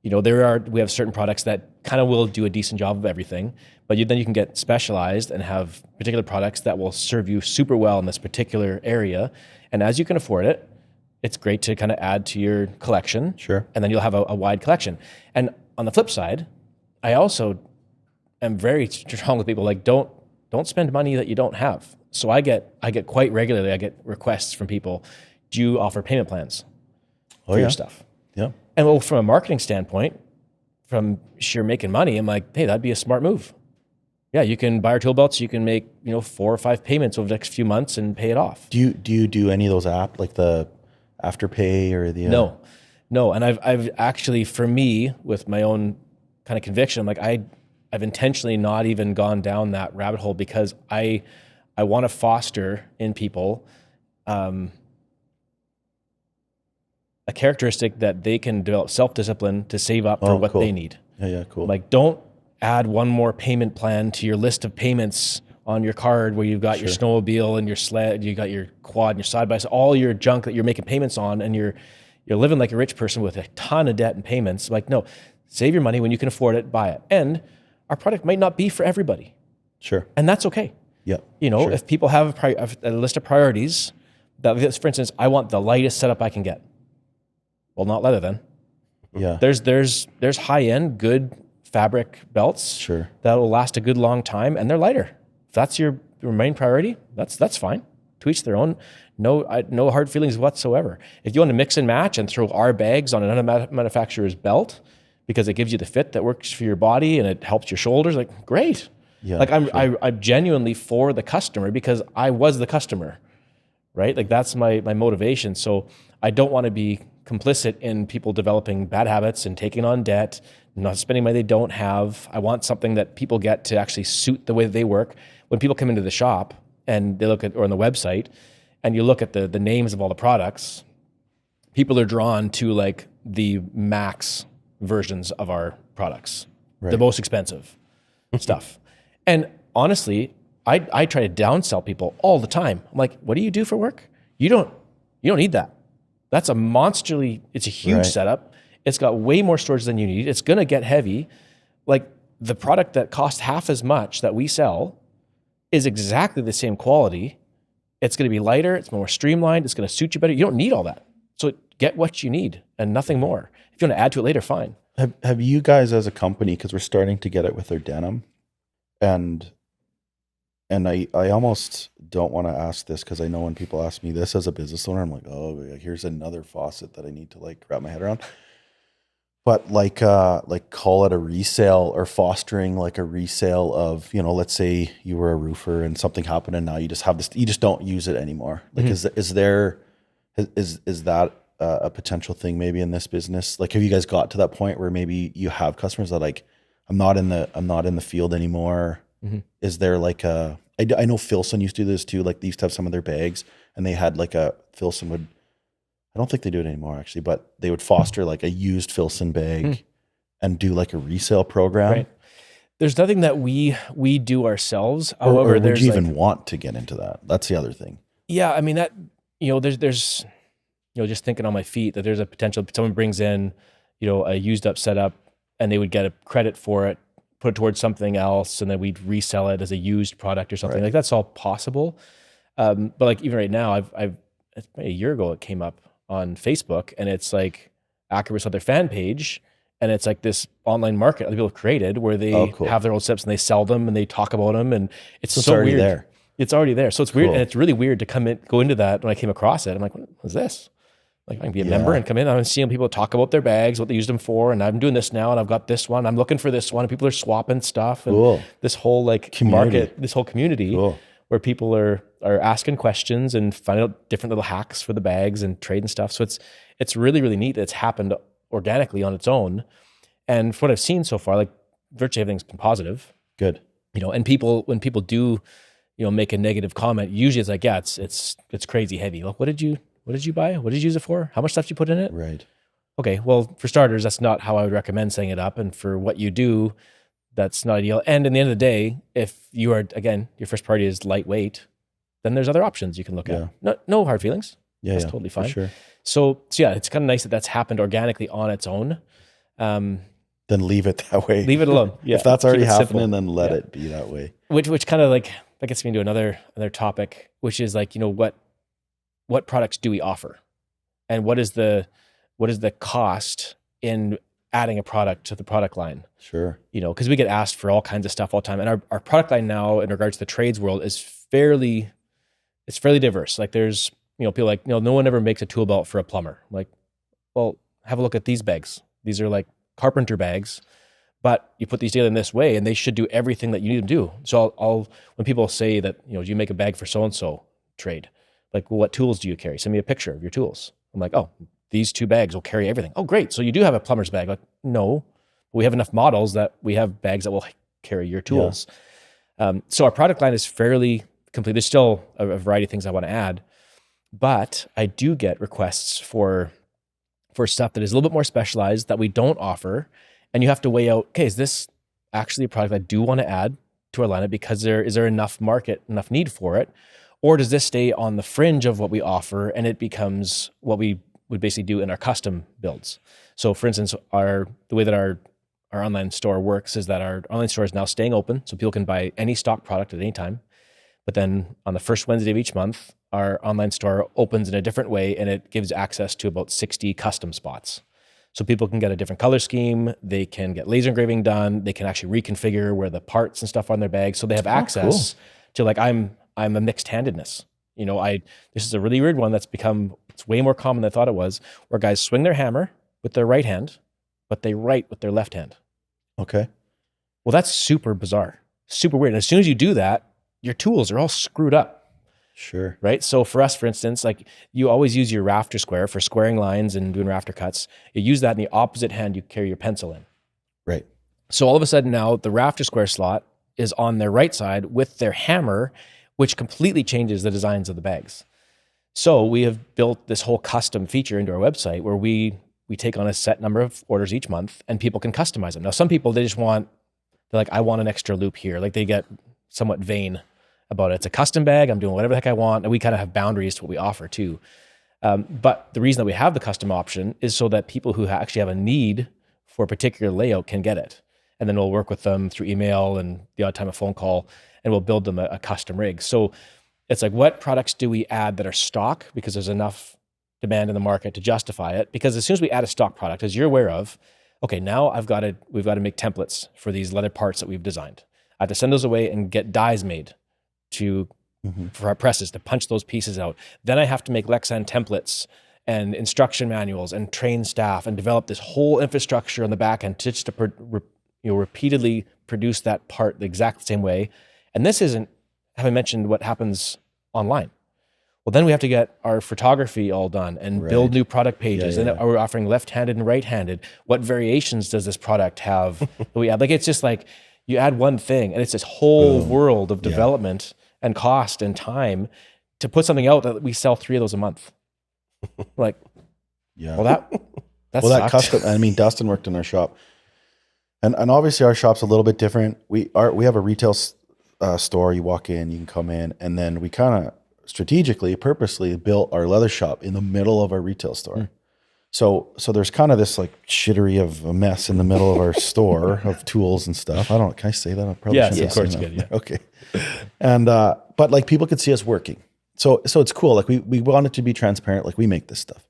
We have certain products that kind of will do a decent job of everything, but then you can get specialized and have particular products that will serve you super well in this particular area. And as you can afford it, it's great to kind of add to your collection. Sure. And then you'll have a wide collection. And on the flip side, I also am very strong with people, like, don't spend money that you don't have. So I get quite regularly, I get requests from people, do you offer payment plans for your stuff? Yeah. And well, from a marketing standpoint, from sheer making money, I'm like, hey, that'd be a smart move. Yeah, you can buy our tool belts, you can make 4 or 5 payments over the next few months and pay it off. Do you do any of those apps, like the Afterpay or the No. And I've actually, for me, with my own kind of conviction, I'm like, I've intentionally not even gone down that rabbit hole, because I want to foster in people a characteristic that they can develop self-discipline to save up for what they need. Yeah, cool. Like, don't add one more payment plan to your list of payments on your card where you've got your snowmobile and your sled, you got your quad and your side by side, all your junk that you're making payments on, and you're living like a rich person with a ton of debt and payments. Like, no, save your money when you can afford it, buy it. And our product might not be for everybody. Sure. And that's okay. Yeah. If people have a list of priorities, that, for instance, I want the lightest setup I can get. Well, not leather then. Yeah. There's high-end, good fabric belts that will last a good long time, and they're lighter. If that's your main priority, that's fine. To each their own. No hard feelings whatsoever. If you want to mix and match and throw our bags on another manufacturer's belt because it gives you the fit that works for your body and it helps your shoulders, like, great. Yeah. Like, I'm genuinely for the customer, because I was the customer, right? Like, that's my motivation. So I don't want to be complicit in people developing bad habits and taking on debt, not spending money they don't have. I want something that people get to actually suit the way that they work. When people come into the shop and they look at, or on the website, and you look at the names of all the products, people are drawn to like the max versions of our products, the most expensive stuff. And honestly, I try to downsell people all the time. I'm like, what do you do for work? You don't need that. That's it's a huge setup. It's got way more storage than you need. It's going to get heavy. Like, the product that costs half as much that we sell is exactly the same quality. It's going to be lighter. It's more streamlined. It's going to suit you better. You don't need all that. So get what you need and nothing more. If you want to add to it later, fine. Have you guys as a company, because we're starting to get it with our denim, and I almost don't want to ask this, because I know when people ask me this as a business owner, I'm like, oh, here's another faucet that I need to like wrap my head around. But like call it a resale, or fostering like a resale of, let's say you were a roofer and something happened and now you just have this, you just don't use it anymore. Like, is that a potential thing maybe in this business? Like, have you guys got to that point where maybe you have customers that like, I'm not in the field anymore? Mm-hmm. Is there like I know Filson used to do this too. Like, they used to have some of their bags, and they had like Filson would, I don't think they do it anymore actually, but they would foster like a used Filson bag and do like a resale program. Right. There's nothing that we do ourselves. Or However, would there's you like, even want to get into that? That's the other thing. yeah, I mean that, there's, just thinking on my feet that there's a potential, someone brings in, a used up setup and they would get a credit for it, put it towards something else, and then we'd resell it as a used product or something. Right. Like that's all possible. But like even right now, it's probably a year ago it came up on Facebook, and it's like Akribis Leather fan page, and it's like this online market other people have created where they cool. have their own steps and they sell them and they talk about them, and it's So it's so already weird. there. It's already there. So it's weird, Cool. and it's really weird to go into that. When I came across it, I'm like, what is this? Like I can be a member and come in. I'm seeing people talk about their bags, what they use them for, and I'm doing this now, and I've got this one. I'm looking for this one, and people are swapping stuff, and Cool. this whole like Community. market, this whole community Cool. where people are asking questions and finding out different little hacks for the bags and trade and stuff. So it's really, really neat that it's happened organically on its own. And from what I've seen so far, like virtually everything's been positive. Good. And when people do, make a negative comment, usually it's like, yeah, it's crazy heavy. Like, what did you buy? What did you use it for? How much stuff did you put in it? Right. Okay, well, for starters, that's not how I would recommend setting it up. And for what you do, that's not ideal. And in the end of the day, if you are, again, your first party is lightweight, then there's other options you can look at. No hard feelings. Yeah. That's totally fine. For sure. So yeah, it's kind of nice that that's happened organically on its own. Then leave it that way. Leave it alone. Yeah. If that's already Keep it happening, simple. then let it be that way. Which kind of like, that gets me into another topic, which is like, what products do we offer? And what is the cost in adding a product to the product line? Sure. Because we get asked for all kinds of stuff all the time. And our product line now in regards to the trades world is fairly diverse. Like there's, people like, no one ever makes a tool belt for a plumber. I'm like, well, have a look at these bags. These are like carpenter bags, but you put these together in this way and they should do everything that you need them to do. So when people say that, do you make a bag for so-and-so trade? Like, well, what tools do you carry? Send me a picture of your tools. I'm like, oh, these 2 bags will carry everything. Oh, great. So you do have a plumber's bag. Like, no, we have enough models that we have bags that will carry your tools. Yeah. So our product line is fairly complete. There's still a variety of things I want to add, but I do get requests for stuff that is a little bit more specialized that we don't offer. And you have to weigh out, okay, is this actually a product I do want to add to our lineup because is there enough need for it? Or does this stay on the fringe of what we offer and it becomes what we would basically do in our custom builds? So for instance, the way that our online store works is that our online store is now staying open, so people can buy any stock product at any time. But then on the first Wednesday of each month, our online store opens in a different way and it gives access to about 60 custom spots. So people can get a different color scheme, they can get laser engraving done, they can actually reconfigure where the parts and stuff are on their bag. So they have access to like, I'm a mixed handedness. This is a really weird one it's way more common than I thought it was, where guys swing their hammer with their right hand, but they write with their left hand. Okay. Well, that's super bizarre, super weird. And as soon as you do that, your tools are all screwed up. Sure. Right. So for us, for instance, like you always use your rafter square for squaring lines and doing rafter cuts. You use that in the opposite hand, you carry your pencil in. Right. So all of a sudden now the rafter square slot is on their right side with their hammer, which completely changes the designs of the bags. So we have built this whole custom feature into our website where we take on a set number of orders each month and people can customize them. Now, some people, they're like, I want an extra loop here. Like they get somewhat vain about it. It's a custom bag. I'm doing whatever the heck I want. And we kind of have boundaries to what we offer too. But the reason that we have the custom option is so that people who actually have a need for a particular layout can get it. And then we'll work with them through email and the odd time a phone call, and we'll build them a custom rig. So it's like, what products do we add that are stock because there's enough demand in the market to justify it? Because as soon as we add a stock product, as you're aware of, okay, now we've got to make templates for these leather parts that we've designed. I have to send those away and get dies made for our presses to punch those pieces out. Then I have to make Lexan templates and instruction manuals and train staff and develop this whole infrastructure on the back end just to repeatedly produce that part the exact same way. And this isn't, having mentioned what happens online. Well, then we have to get our photography all done and build new product pages. And are we offering left-handed and right-handed? What variations does this product have that we add? Like, it's just like, you add one thing and it's this whole world of development and cost and time to put something out that we sell 3 of those a month. Like, well, that custom, I mean, Dustin worked in our shop And obviously our shop's a little bit different. We have a retail store. You walk in, you can come in, and then we kind of strategically, purposely built our leather shop in the middle of our retail store. So there's kind of this like shittery of a mess in the middle of our store of tools and stuff. Can I say that? I probably Yes, shouldn't of say course that. you could, yeah. Okay. And, but like people could see us working. So it's cool. Like we want it to be transparent. Like we make this stuff.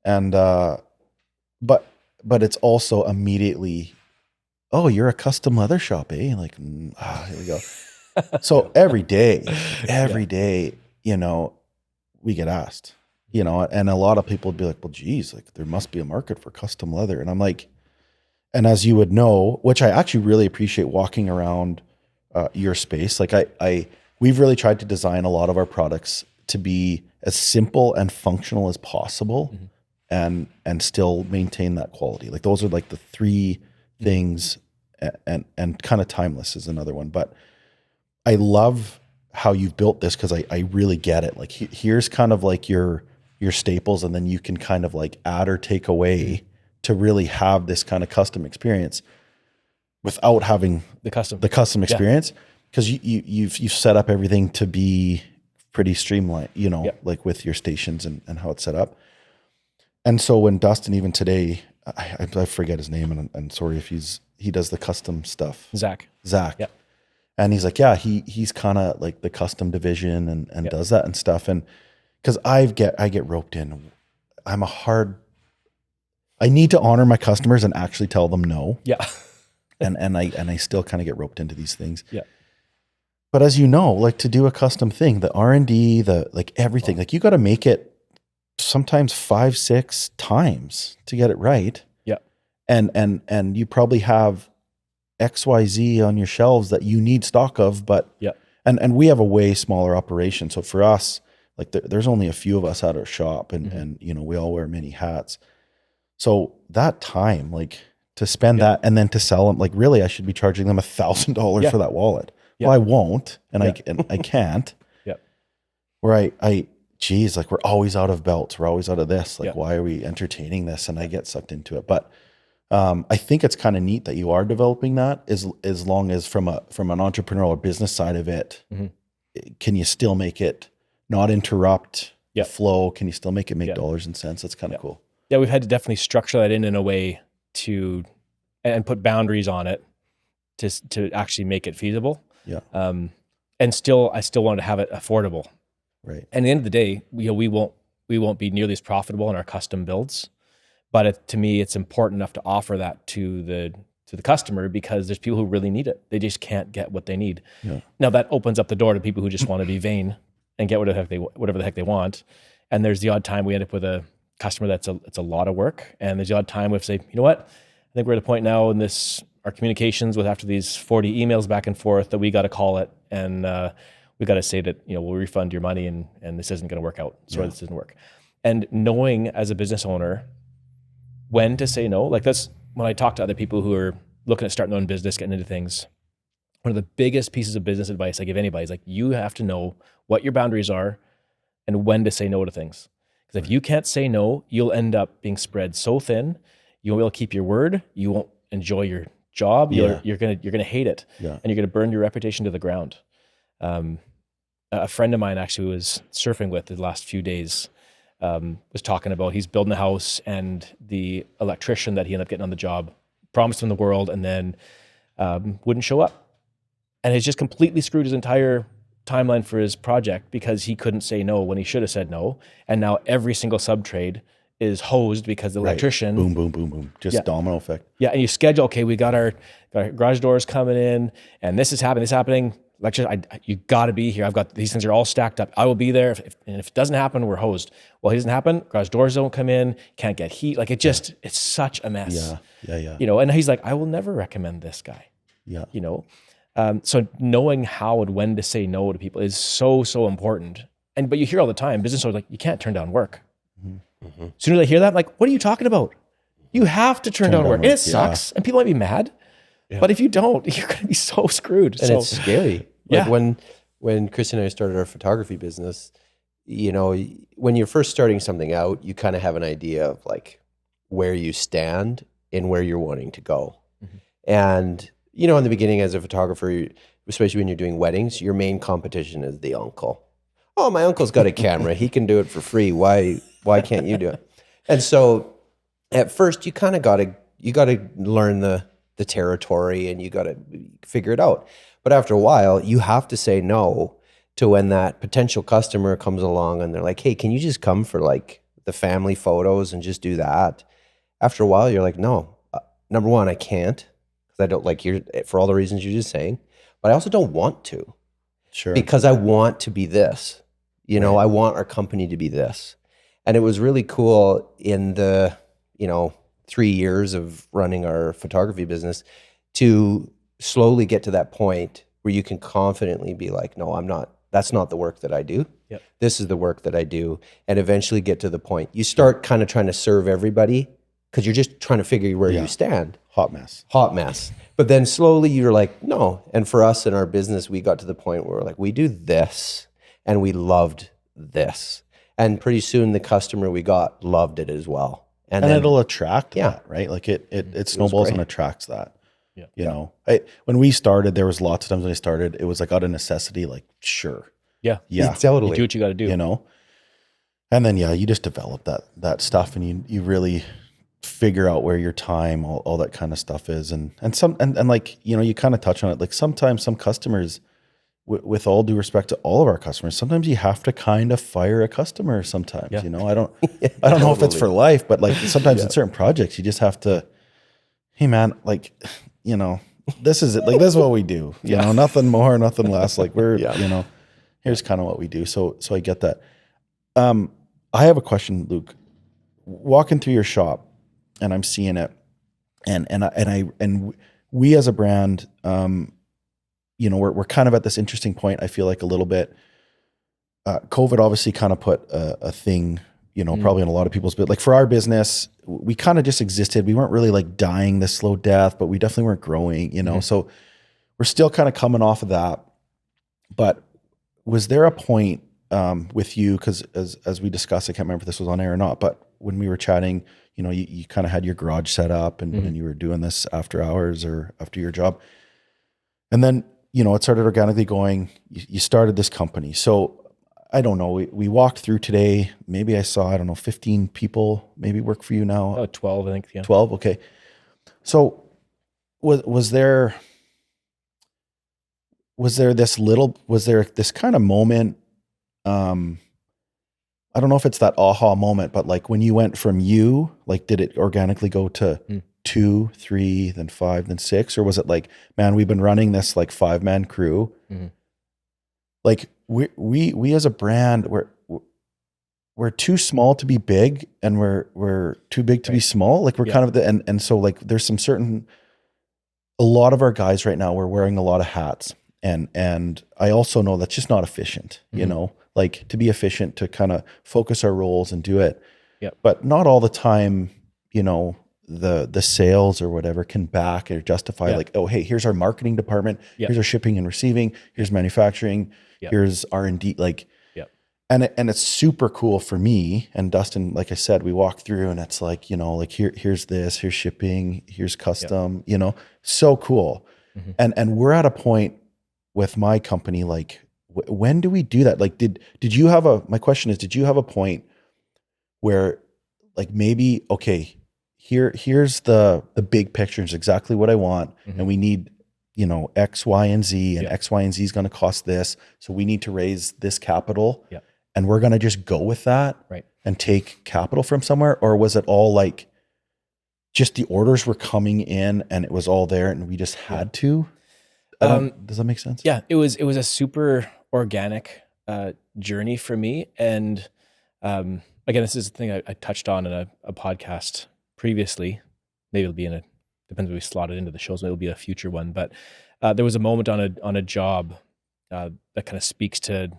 And, but it's also immediately, oh, you're a custom leather shop, eh? Like, here we go. So every day, you know, we get asked, you know, and a lot of people would be like, well, geez, like there must be a market for custom leather. And I'm like, and as you would know, which I actually really appreciate walking around your space. Like we've really tried to design a lot of our products to be as simple and functional as possible and still maintain that quality. Like those are like the three things, and kind of timeless is another one. But I love how you've built this because I really get it. Like here's kind of like your staples, and then you can kind of like add or take away to really have this kind of custom experience without having the custom experience. Because you've set up everything to be pretty streamlined, you know, like with your stations and how it's set up. And so when Dustin, even today, I forget his name, and sorry if he does the custom stuff. Zach. Yeah. And he's like, yeah, he's kind of like the custom division and does that and stuff. And because I get roped in. I need to honor my customers and actually tell them no. Yeah. and I still kind of get roped into these things. Yeah. But as you know, like to do a custom thing, the R&D, like everything, like you got to make it sometimes 5-6 times to get it right. Yeah. And you probably have XYZ on your shelves that you need stock of, but and we have a way smaller operation. So for us, like there's only a few of us at our shop, and you know, we all wear many hats. So that time, like to spend that and then to sell them, like really I should be charging them $1,000 for that wallet. Well, I won't, and I can't. Where geez, like we're always out of belts. We're always out of this. Like, why are we entertaining this? And I get sucked into it. But I think it's kind of neat that you are developing that as long as from an entrepreneurial business side of it, can you still make it not interrupt the flow? Can you still make it make dollars and cents? That's kind of cool. Yeah, we've had to definitely structure that in a way and put boundaries on it to actually make it feasible. Yeah. And I still want to have it affordable. Right. And at the end of the day, we won't be nearly as profitable in our custom builds, but to me, it's important enough to offer that to the customer because there's people who really need it. They just can't get what they need. Yeah. Now that opens up the door to people who just want to be vain and get whatever the heck they want. And there's the odd time we end up with a customer it's a lot of work, and there's the odd time we have to say, you know what, I think we're at a point now in our communications with after these 40 emails back and forth that we got to call it, and we got to say that, you know, we'll refund your money and this isn't going to work out. Sorry, this doesn't work. And knowing as a business owner when to say no, like that's when I talk to other people who are looking at starting their own business, getting into things. One of the biggest pieces of business advice I give anybody is like, you have to know what your boundaries are and when to say no to things. Because if you can't say no, you'll end up being spread so thin. You won't be able to keep your word. You won't enjoy your job. You're gonna hate it, and you're gonna burn your reputation to the ground. A friend of mine actually was surfing with the last few days. Was talking about he's building a house, and the electrician that he ended up getting on the job promised him the world, and then wouldn't show up, and it's just completely screwed his entire timeline for his project because he couldn't say no when he should have said no. And now every single sub trade is hosed because the electrician boom, boom, boom, boom, just domino effect. Yeah. And you schedule, okay, we got our garage doors coming in and this is happening. Electrician, you got to be here. I've got these things are all stacked up. I will be there. And if it doesn't happen, we're hosed. Well, it doesn't happen. Garage doors don't come in. Can't get heat. Like it's such a mess. Yeah. You know, and he's like, I will never recommend this guy. Yeah. You know, so knowing how and when to say no to people is so, so important. But you hear all the time, business owners like, you can't turn down work. Mm-hmm. As soon as I hear that, I'm like, what are you talking about? You have to turn down work. And it sucks. And people might be mad. Yeah. But if you don't, you're going to be so screwed. And it's scary. Like when Chris and I started our photography business, you know, when you're first starting something out, you kind of have an idea of like where you stand and where you're wanting to go. Mm-hmm. And, you know, in the beginning as a photographer, especially when you're doing weddings, your main competition is the uncle. Oh, my uncle's got a camera. He can do it for free. Why can't you do it? And so at first you kind of you gotta learn the territory and you gotta figure it out. But after a while, you have to say no to when that potential customer comes along and they're like, hey, can you just come for like the family photos and just do that? After a while, you're like, no, number one, I can't, because I don't like for all the reasons you're just saying, but I also don't want to. Sure. Because I want to be this, you know, I want our company to be this. And it was really cool in the, 3 years of running our photography business to slowly get to that point where you can confidently be like, no, that's not the work that I do. Yep. This is the work that I do. And eventually get to the point. You start kind of trying to serve everybody because you're just trying to figure where you stand. Hot mess. But then slowly you're like, no. And for us in our business, we got to the point where we're like, we do this and we loved this. And pretty soon the customer we got loved it as well. And then, it'll attract that, right? Like it snowballs and attracts that. Yeah. You know, when we started, there was lots of times when I started, it was like out of necessity, like, sure. Yeah. Totally. You do what you got to do. You know? And then, you just develop that stuff and you really figure out where your time, all that kind of stuff is. And like, you kind of touch on it. Like sometimes some customers, with all due respect to all of our customers, sometimes you have to kind of fire a customer sometimes, I don't know if it's for life, but like sometimes in certain projects, you just have to, hey man, like, this is it. Like, this is what we do, nothing more, nothing less. Like we're, here's kind of what we do. So I get that. I have a question, Luke. Walking through your shop and I'm seeing it and we as a brand, we're kind of at this interesting point. I feel like a little bit, COVID obviously kind of put a thing, probably in a lot of people's, but like for our business, we kind of just existed. We weren't really like dying this slow death, but we definitely weren't growing, so we're still kind of coming off of that. But was there a point with you, because as we discussed, I can't remember if this was on air or not, but when we were chatting, you kind of had your garage set up and you were doing this after hours or after your job. And then, it started organically going, you started this company. So I don't know, we walked through today, maybe I saw, 15 people maybe work for you now. Oh, 12, I think. Yeah. 12. Okay. So was there this kind of moment? I don't know if it's that aha moment, but like when you went from like, did it organically go to 2, 3, then 5, then 6? Or was it like, man, we've been running this like 5-man crew. Like we as a brand, we're too small to be big and we're too big to be small. Like we're kind of and so like there's a lot of our guys right now, we're wearing a lot of hats and I also know that's just not efficient, like to be efficient, to kind of focus our roles and do it. Yep. But not all the time, the sales or whatever can back or justify like, oh, hey, here's our marketing department. Here's our shipping and receiving. Here's manufacturing. Here's R&D. Like, and it's super cool for me and Dustin. Like I said, we walk through and it's like, like here's this, here's shipping, here's custom, so cool. And we're at a point with my company, like, when do we do that? Like, did you have my question is, did you have a point where like maybe, okay, here's the big picture is exactly what I want. And we need, X, Y, and Z, and X, Y, and Z is going to cost this. So we need to raise this capital and we're going to just go with that and take capital from somewhere. Or was it all like just the orders were coming in and it was all there and we just had to? Does that make sense? Yeah, it was a super organic journey for me. And again, this is the thing I touched on in a podcast previously. Maybe it'll be depends if we slot it into the shows, maybe it'll be a future one. But there was a moment on a job that kind of speaks to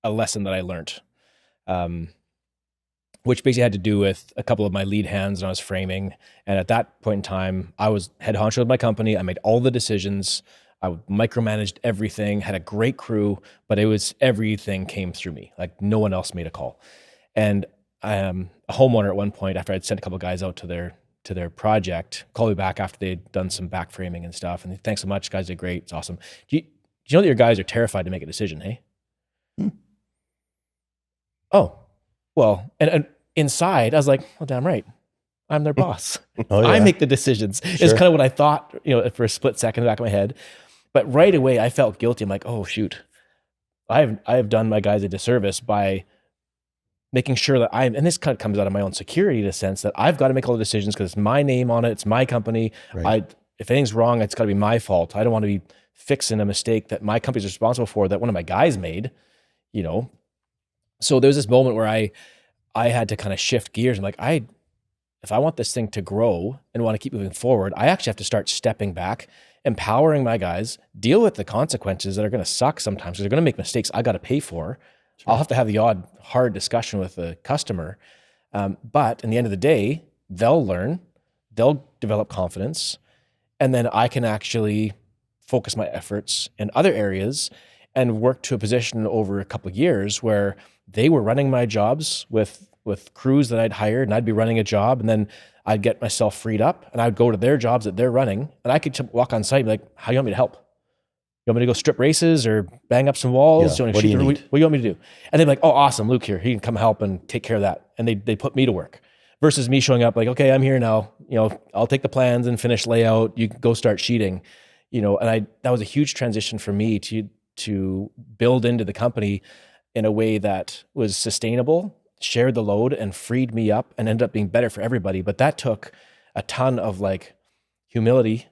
a lesson that I learned, which basically had to do with a couple of my lead hands when I was framing. And at that point in time, I was head honcho of my company. I made all the decisions. I micromanaged everything, had a great crew, but everything came through me. Like no one else made a call. And a homeowner at one point, after I'd sent a couple of guys out to their to their project, called me back after they'd done some back framing and stuff. And thanks so much, guys did great. It's awesome. Do you know that your guys are terrified to make a decision, hey? Oh, well, and inside I was like, well, damn right. I'm their boss. I make the decisions. Is kind of what I thought, for a split second in the back of my head. But right away I felt guilty. I'm like, oh shoot, I have done my guys a disservice by making sure that and this kind of comes out of my own security in a sense that I've got to make all the decisions because it's my name on it. It's my company. Right. If anything's wrong, it's got to be my fault. I don't want to be fixing a mistake that my company's responsible for that one of my guys made, So there was this moment where I had to kind of shift gears. I'm like, if I want this thing to grow and want to keep moving forward, I actually have to start stepping back, empowering my guys, deal with the consequences that are going to suck sometimes because they're going to make mistakes I got to pay for. Sure. I'll have to have the odd hard discussion with the customer. But in the end of the day, they'll learn, they'll develop confidence, and then I can actually focus my efforts in other areas and work to a position over a couple of years where they were running my jobs with crews that I'd hired, and I'd be running a job, and then I'd get myself freed up and I'd go to their jobs that they're running, and I could walk on site and be like, how do you want me to help? You want me to go strip races or bang up some walls? Yeah. What do you want me to do? And they'd be like, oh, awesome, Luke here. He can come help and take care of that. And they put me to work versus me showing up like, okay, I'm here now. I'll take the plans and finish layout. You can go start sheeting, and that was a huge transition for me to build into the company in a way that was sustainable, shared the load, and freed me up and ended up being better for everybody. But that took a ton of humility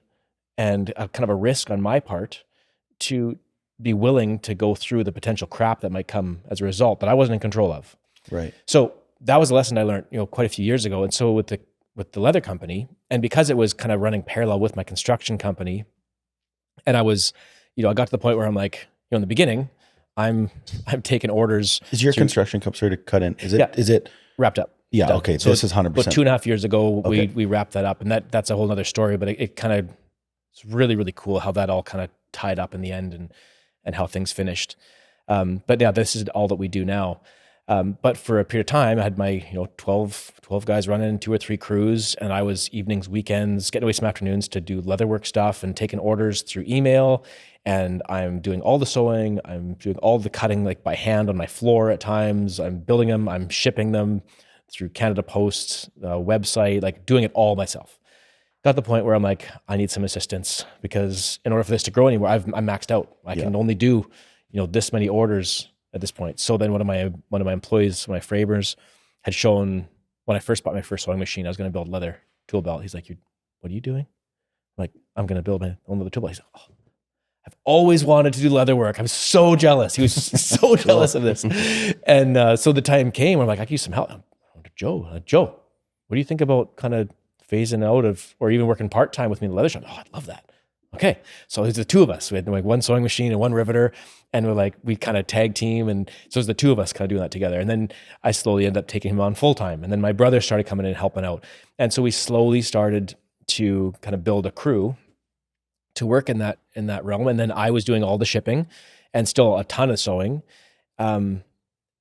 and a kind of a risk on my part to be willing to go through the potential crap that might come as a result that I wasn't in control of. Right. So that was a lesson I learned, quite a few years ago. And so with the leather company, and because it was kind of running parallel with my construction company, and I was, I got to the point where I'm like, in the beginning, I'm taking orders. Is your construction company, sorry to cut in? Is it wrapped up? Yeah. Done. Okay. So this is 100%. About 2.5 years ago, Okay. we wrapped that up, and that's a whole nother story, but it kind of, it's really, really cool how that all kind of tied up in the end and how things finished. But yeah, this is all that we do now. But for a period of time, I had my 12 guys running 2 or 3 crews, and I was evenings, weekends, getting away some afternoons to do leatherwork stuff and taking orders through email. And I'm doing all the sewing, I'm doing all the cutting by hand on my floor at times. I'm building them, I'm shipping them through Canada Post website, doing it all myself. Got to the point where I'm like, I need some assistance because in order for this to grow anywhere, I'm maxed out. I can only do this many orders at this point. So then one of my employees, my framers, had shown when I first bought my first sewing machine, I was going to build leather tool belt. He's like, what are you doing? I'm like, I'm going to build my own leather tool belt. He's like, oh, I've always wanted to do leather work. I'm so jealous. He was so jealous of this. And so the time came where I'm like, I could use some help. I went to Joe, what do you think about kind of phasing out of, or even working part-time with me in the leather shop? Oh, I'd love that. Okay. So it's the 2 of us. We had one sewing machine and 1 riveter, and we kind of tag team. And so it's the 2 of us kind of doing that together. And then I slowly ended up taking him on full-time. And then my brother started coming in and helping out. And so we slowly started to kind of build a crew to work in that realm. And then I was doing all the shipping and still a ton of sewing. And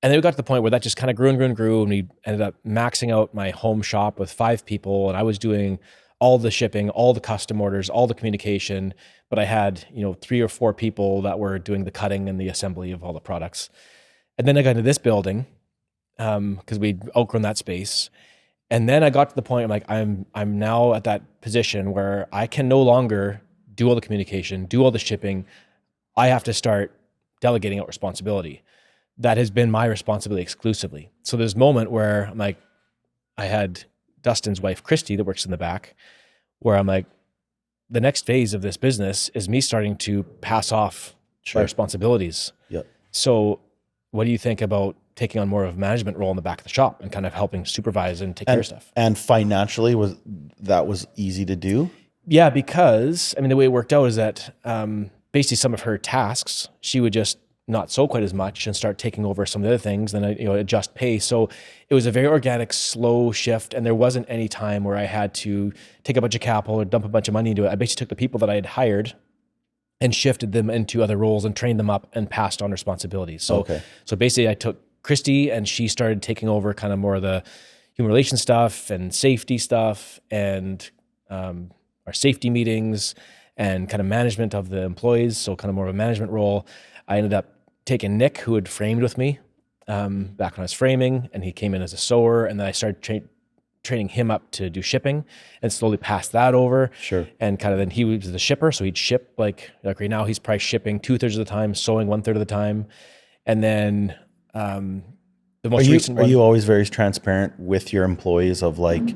then we got to the point where that just kind of grew and grew and grew. And we ended up maxing out my home shop with 5 people. And I was doing all the shipping, all the custom orders, all the communication. But I had, 3 or 4 people that were doing the cutting and the assembly of all the products. And then I got into this building because we'd outgrown that space. And then I got to the point, I'm like, I'm now at that position where I can no longer do all the communication, do all the shipping. I have to start delegating out responsibility. That has been my responsibility exclusively. So there's a moment where I'm like, I had Dustin's wife, Christy, that works in the back, where I'm like, the next phase of this business is me starting to pass off my responsibilities. Yep. So what do you think about taking on more of a management role in the back of the shop and kind of helping supervise and take care of stuff? And financially, was easy to do? Yeah, because the way it worked out is that basically some of her tasks, she would just not sew quite as much and start taking over some of the other things, then adjust pay. So it was a very organic, slow shift, and there wasn't any time where I had to take a bunch of capital or dump a bunch of money into it. I basically took the people that I had hired and shifted them into other roles and trained them up and passed on responsibilities. So basically I took Christy and she started taking over kind of more of the human relations stuff and safety stuff and our safety meetings and kind of management of the employees. So kind of more of a management role. I ended up taking Nick, who had framed with me back when I was framing, and he came in as a sewer, and then I started training him up to do shipping and slowly passed that over. Sure. And kind of then he was the shipper. So he'd ship like right now he's probably shipping 2/3 of the time, sewing 1/3 of the time. And then the most recent one. Are you always very transparent with your employees of like,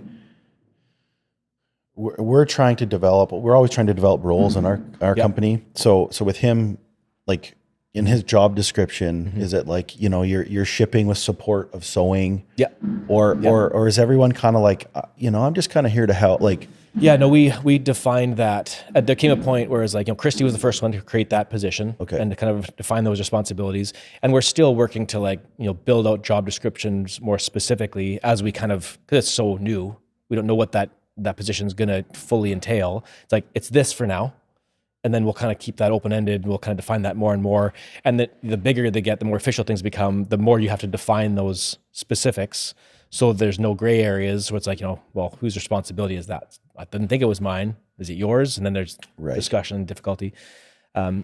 we're always trying to develop roles in our company. So with him, like in his job description, is it like, you're shipping with support of sewing? Yeah. Or is everyone kind of like, I'm just kind of here to help? Like, yeah, no, we defined that. There came a point where it's like, Christy was the first one to create that position and to kind of define those responsibilities. And we're still working to like, build out job descriptions more specifically as we kind of, because it's so new, we don't know what that position is going to fully entail. It's like, it's this for now. And then we'll kind of keep that open-ended. We'll kind of define that more and more. And the bigger they get, the more official things become, the more you have to define those specifics. So there's no gray areas where it's like, well, whose responsibility is that? I didn't think it was mine. Is it yours? And then there's discussion and difficulty.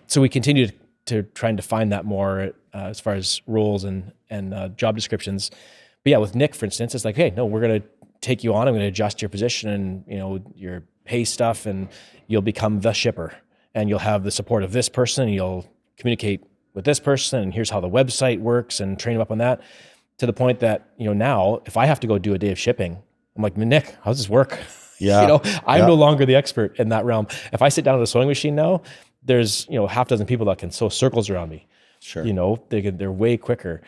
So we continue to try and define that more as far as roles and job descriptions. But yeah, with Nick, for instance, it's like, hey, no, we're going to take you on. I'm going to adjust your position and, your pay stuff, and you'll become the shipper. And you'll have the support of this person, and you'll communicate with this person, and here's how the website works, and train them up on that, to the point that, now if I have to go do a day of shipping, I'm like, Nick, how does this work? Yeah. I'm no longer the expert in that realm. If I sit down at a sewing machine now, there's, half dozen people that can sew circles around me. Sure. They're way quicker.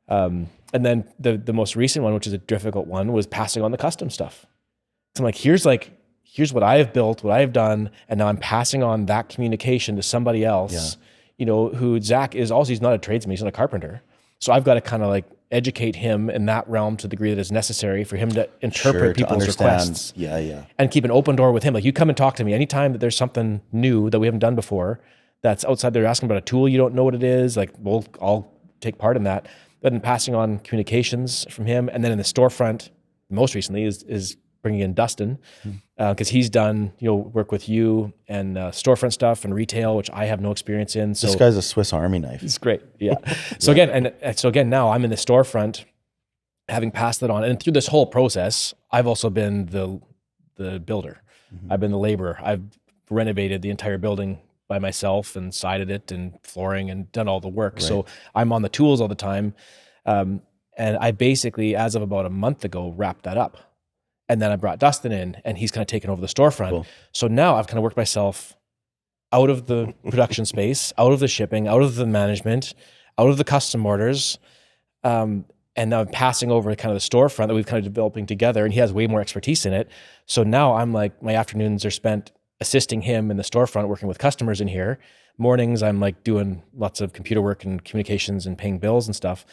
And then the most recent one, which is a difficult one, was passing on the custom stuff. So I'm like, here's what I have built, what I have done, and now I'm passing on that communication to somebody else, who Zach is also, he's not a tradesman, he's not a carpenter. So I've got to kind of like educate him in that realm to the degree that is necessary for him to interpret people's requests. Yeah. And keep an open door with him. Like, you come and talk to me anytime that there's something new that we haven't done before that's outside there, asking about a tool you don't know what it is, like, I'll take part in that. But in passing on communications from him, and then in the storefront, most recently is bringing in Dustin, because he's done work with you and storefront stuff and retail, which I have no experience in. So this guy's a Swiss Army knife. It's great, yeah. So again, now I'm in the storefront, having passed that on, and through this whole process, I've also been the builder. I've been the laborer. I've renovated the entire building by myself and sided it and flooring and done all the work. Right. So I'm on the tools all the time, and I basically, as of about a month ago, wrapped that up. And then I brought Dustin in, and he's kind of taken over the storefront. Cool. So now I've kind of worked myself out of the production space, out of the shipping, out of the management, out of the custom orders. And now I'm passing over kind of the storefront that we've kind of developing together, and he has way more expertise in it. So now I'm like, my afternoons are spent assisting him in the storefront, working with customers in here. Mornings, I'm like doing lots of computer work and communications and paying bills and stuff.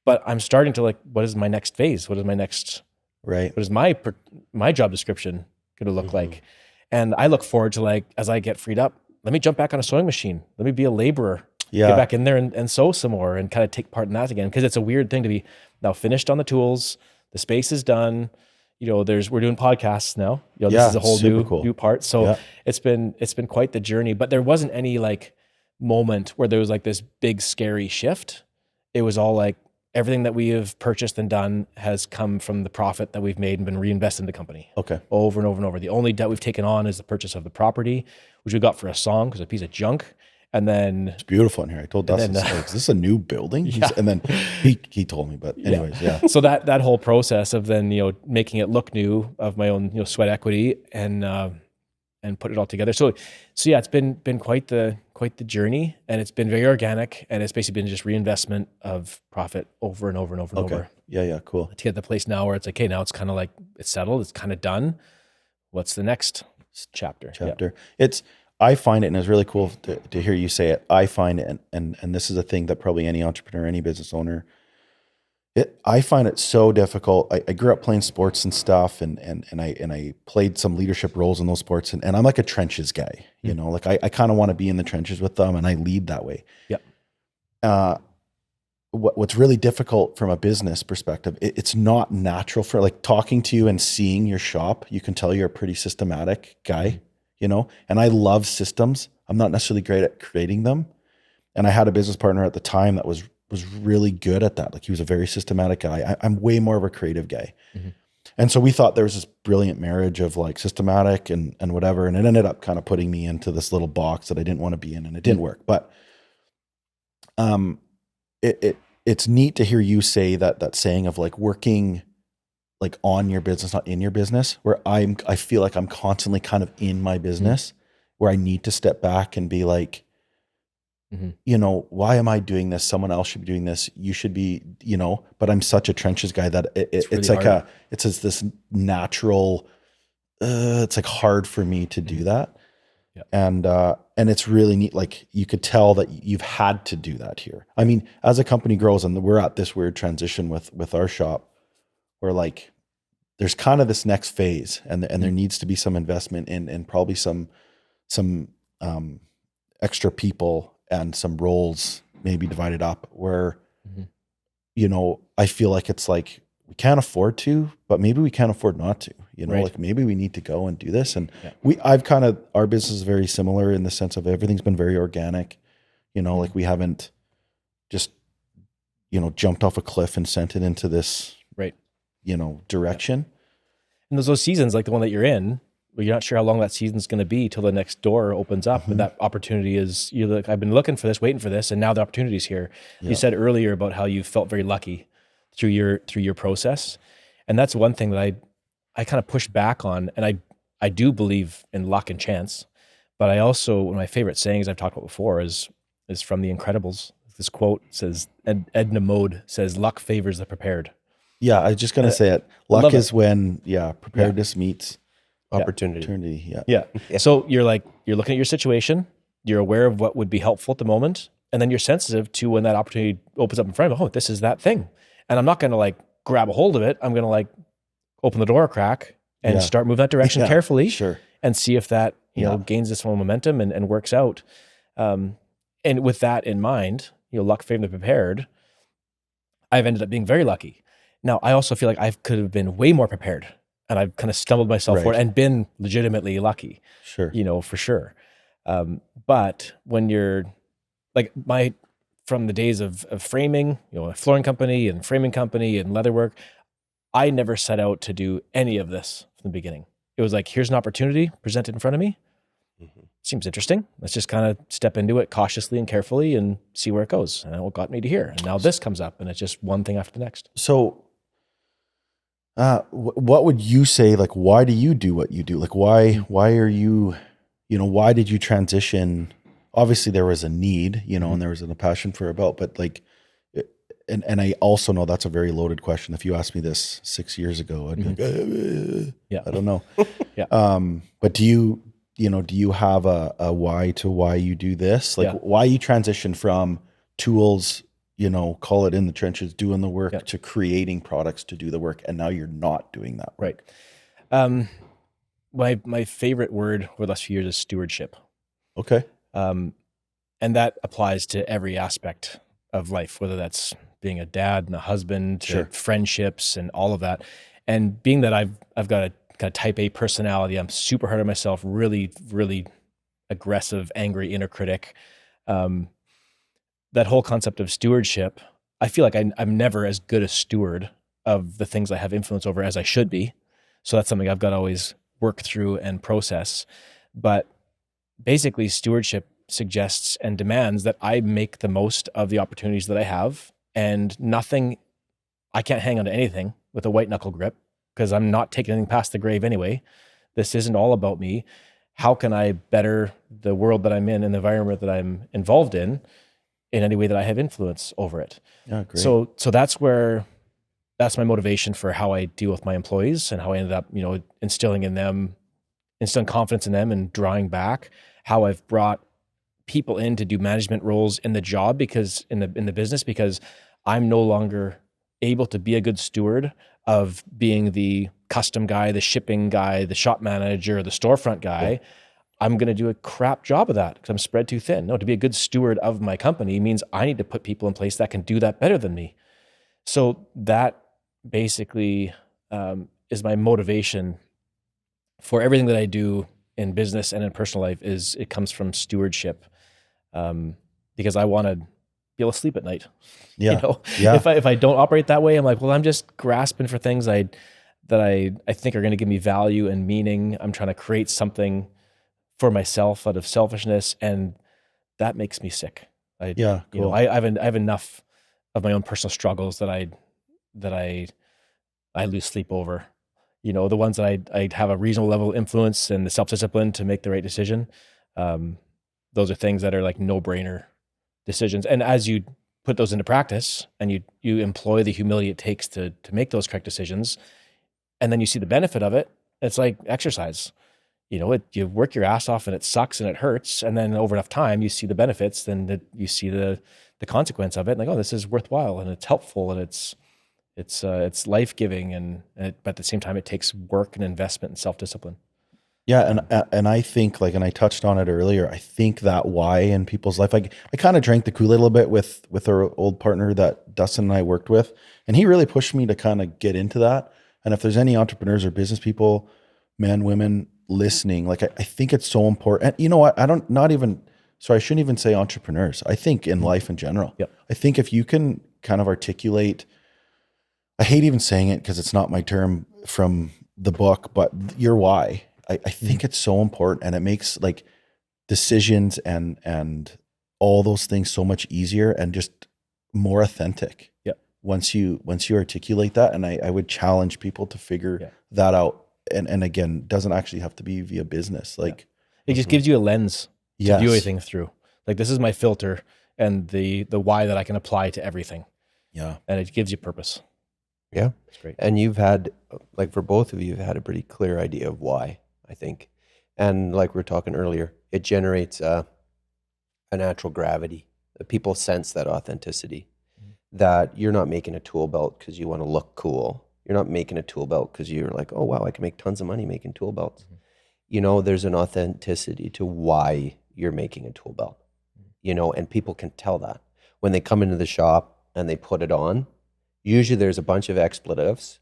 But I'm starting to like, what is my next phase? What is my next... Right. What is my job description going to look like? And I look forward to, like, as I get freed up, let me jump back on a sewing machine. Let me be a laborer. Yeah. Get back in there and sew some more and kind of take part in that again. Because it's a weird thing to be now finished on the tools. The space is done. We're doing podcasts now. This is a whole new part. So it's been quite the journey. But there wasn't any like moment where there was like this big scary shift. It was all like, everything that we have purchased and done has come from the profit that we've made and been reinvested in the company. Okay. Over and over and over. The only debt we've taken on is the purchase of the property, which we got for a song because it's a piece of junk. And then it's beautiful in here. I told Dustin, is this a new building? Yeah. And then he told me, but anyways, yeah. So that whole process of then, making it look new, of my own, sweat equity and put it all together. So yeah, it's been quite the journey, and it's been very organic, and it's basically been just reinvestment of profit over and over and over and over. Yeah, cool. To get the place now where it's like, okay, now it's kind of like it's settled, it's kind of done. What's the next chapter? Yeah. I find it, and it's really cool to hear you say it. I find it, and this is a thing that probably any entrepreneur, any business owner, I find it so difficult. I grew up playing sports and stuff, and I played some leadership roles in those sports, and I'm like a trenches guy, like I kind of want to be in the trenches with them, and I lead that way. Yep. what's really difficult from a business perspective, it's not natural for like talking to you and seeing your shop. You can tell you're a pretty systematic guy, you know, and I love systems. I'm not necessarily great at creating them. And I had a business partner at the time that was really good at that. Like he was a very systematic guy. I'm way more of a creative guy. Mm-hmm. And so we thought there was this brilliant marriage of like systematic and whatever. And it ended up kind of putting me into this little box that I didn't want to be in, and it didn't work. But it's neat to hear you say that saying of like working like on your business, not in your business, where I feel like I'm constantly kind of in my business, where I need to step back and be like, you know, why am I doing this? Someone else should be doing this. You should be, you know, but I'm such a trenches guy that it's really like it's this natural, it's like hard for me to do that. Yeah. And it's really neat. Like you could tell that you've had to do that here. I mean, as a company grows and we're at this weird transition with our shop where like, there's kind of this next phase and there needs to be some investment in probably some extra people and some roles maybe divided up where, you know, I feel like it's like, we can't afford to, but maybe we can't afford not to, you know, like maybe we need to go and do this. And our business is very similar in the sense of everything's been very organic, you know, like we haven't just, you know, jumped off a cliff and sent it into this, you know, direction. And those seasons, like the one that you're in, but you're not sure how long that season's going to be till the next door opens up. And that opportunity is, you're like, I've been looking for this, waiting for this. And now the opportunity's here. Yeah. You said earlier about how you felt very lucky through your process. And that's one thing that I kind of push back on. And I do believe in luck and chance, but I also, one of my favorite sayings I've talked about before is from The Incredibles. This quote says, Edna Mode says, luck favors the prepared. Yeah. I was just going to say it. Luck is when, preparedness meets opportunity. Yeah. So you're looking at your situation, you're aware of what would be helpful at the moment. And then you're sensitive to when that opportunity opens up in front of you. Oh, this is that thing. And I'm not going to like grab a hold of it. I'm going to like open the door a crack and start moving that direction carefully and see if that, you know, gains this momentum and works out. And with that in mind, you know, luck favoring the prepared, I've ended up being very lucky. Now, I also feel like I could have been way more prepared. And I've kind of stumbled myself forward and been legitimately lucky, you know, for sure. But when you're like from the days of framing, you know, a flooring company and framing company and leatherwork, I never set out to do any of this from the beginning. It was like, here's an opportunity presented in front of me. Seems interesting. Let's just kind of step into it cautiously and carefully and see where it goes. And what got me to here. And now this comes up and it's just one thing after the next. So what would you say, like, why do you do what you do? Like, why are you, you know, why did you transition? Obviously there was a need, you know, and there was a passion for a belt, but like, and I also know that's a very loaded question. If you asked me this 6 years ago, I'd be like, I don't know. But do you have a why to why you do this? Like why you transition from tools, you know, call it in the trenches, doing the work to creating products to do the work. And now you're not doing that work. Right. My favorite word over the last few years is stewardship. Okay. And that applies to every aspect of life, whether that's being a dad and a husband, to friendships and all of that. And being that I've got a kind of type A personality, I'm super hard on myself, really, really aggressive, angry inner critic. That whole concept of stewardship, I feel like I'm never as good a steward of the things I have influence over as I should be. So that's something I've got to always work through and process. But basically, stewardship suggests and demands that I make the most of the opportunities that I have, and I can't hang on to anything with a white knuckle grip because I'm not taking anything past the grave anyway. This isn't all about me. How can I better the world that I'm in and the environment that I'm involved in any way that I have influence over it? Yeah, great. So that's my motivation for how I deal with my employees and how I ended up, you know, instilling confidence in them and drawing back, how I've brought people in to do management roles in the job because in the business, because I'm no longer able to be a good steward of being the custom guy, the shipping guy, the shop manager, the storefront guy. I'm going to do a crap job of that because I'm spread too thin. No, to be a good steward of my company means I need to put people in place that can do that better than me. So that basically is my motivation for everything that I do in business and in personal life. Is it comes from stewardship, because I want to be able to sleep at night. Yeah. You know, Yeah. if I don't operate that way, I'm like, well, I'm just grasping for things that I think are going to give me value and meaning. I'm trying to create something for myself out of selfishness, and that makes me sick. Yeah, You know, cool. I have enough of my own personal struggles that I lose sleep over. You know, the ones that I have a reasonable level of influence and the self-discipline to make the right decision. Those are things that are like no-brainer decisions. And as you put those into practice and you employ the humility it takes to make those correct decisions, and then you see the benefit of it, it's like exercise. You know, you work your ass off and it sucks and it hurts. And then over enough time, you see the benefits, then you see the consequence of it. And like, oh, this is worthwhile and it's helpful and it's life-giving. But at the same time, it takes work and investment and self-discipline. Yeah. And I think like, and I touched on it earlier, I think that why in people's life, I kind of drank the Kool-Aid a little bit with our old partner that Dustin and I worked with. And he really pushed me to kind of get into that. And if there's any entrepreneurs or business people, men, women listening, like I think it's so important. And you know what? I shouldn't even say entrepreneurs. I think in life in general. Yep. I think if you can kind of articulate, I hate even saying it because it's not my term from the book, but your why. I think it's so important, and it makes like decisions and all those things so much easier and just more authentic. Yeah. Once you articulate that, and I would challenge people to figure that out. And again, doesn't actually have to be via business. Like it just gives you a lens to Yes. view everything through. Like this is my filter and the why that I can apply to everything. Yeah. And it gives you purpose. Yeah. It's great. And you've had, like for both of you, you've had a pretty clear idea of why, I think. And like we were talking earlier, it generates a natural gravity. People sense that authenticity, that you're not making a tool belt because you want to look cool. You're not making a tool belt because you're like, oh, wow, I can make tons of money making tool belts. You know, there's an authenticity to why you're making a tool belt, you know, and people can tell that. When they come into the shop and they put it on, usually there's a bunch of expletives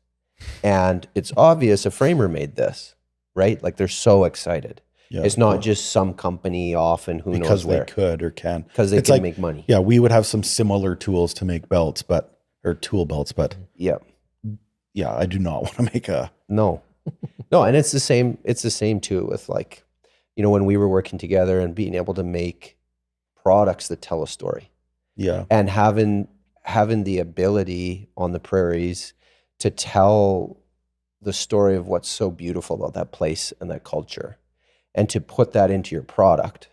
and it's obvious a framer made this, right? Like they're so excited. Yeah. It's not just some company off and who knows where. Because they could or can. Because they It's can like, make money. Yeah, we would have some similar tools to make belts, or tool belts, but Yeah. yeah, I do not want to make a. No. No, and it's the same too with like, you know, when we were working together and being able to make products that tell a story. Yeah. And having the ability on the prairies to tell the story of what's so beautiful about that place and that culture, and to put that into your product,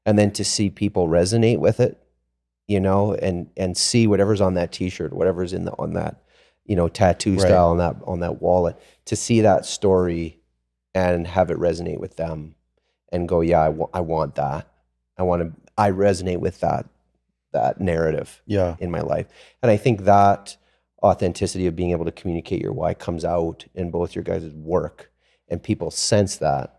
and then to see people resonate with it, you know, and see whatever's on that t-shirt, whatever's on that, you know, tattoo style on that wallet, to see that story and have it resonate with them and go, yeah, I want that. I resonate with that narrative in my life. And I think that authenticity of being able to communicate your why comes out in both your guys' work, and people sense that.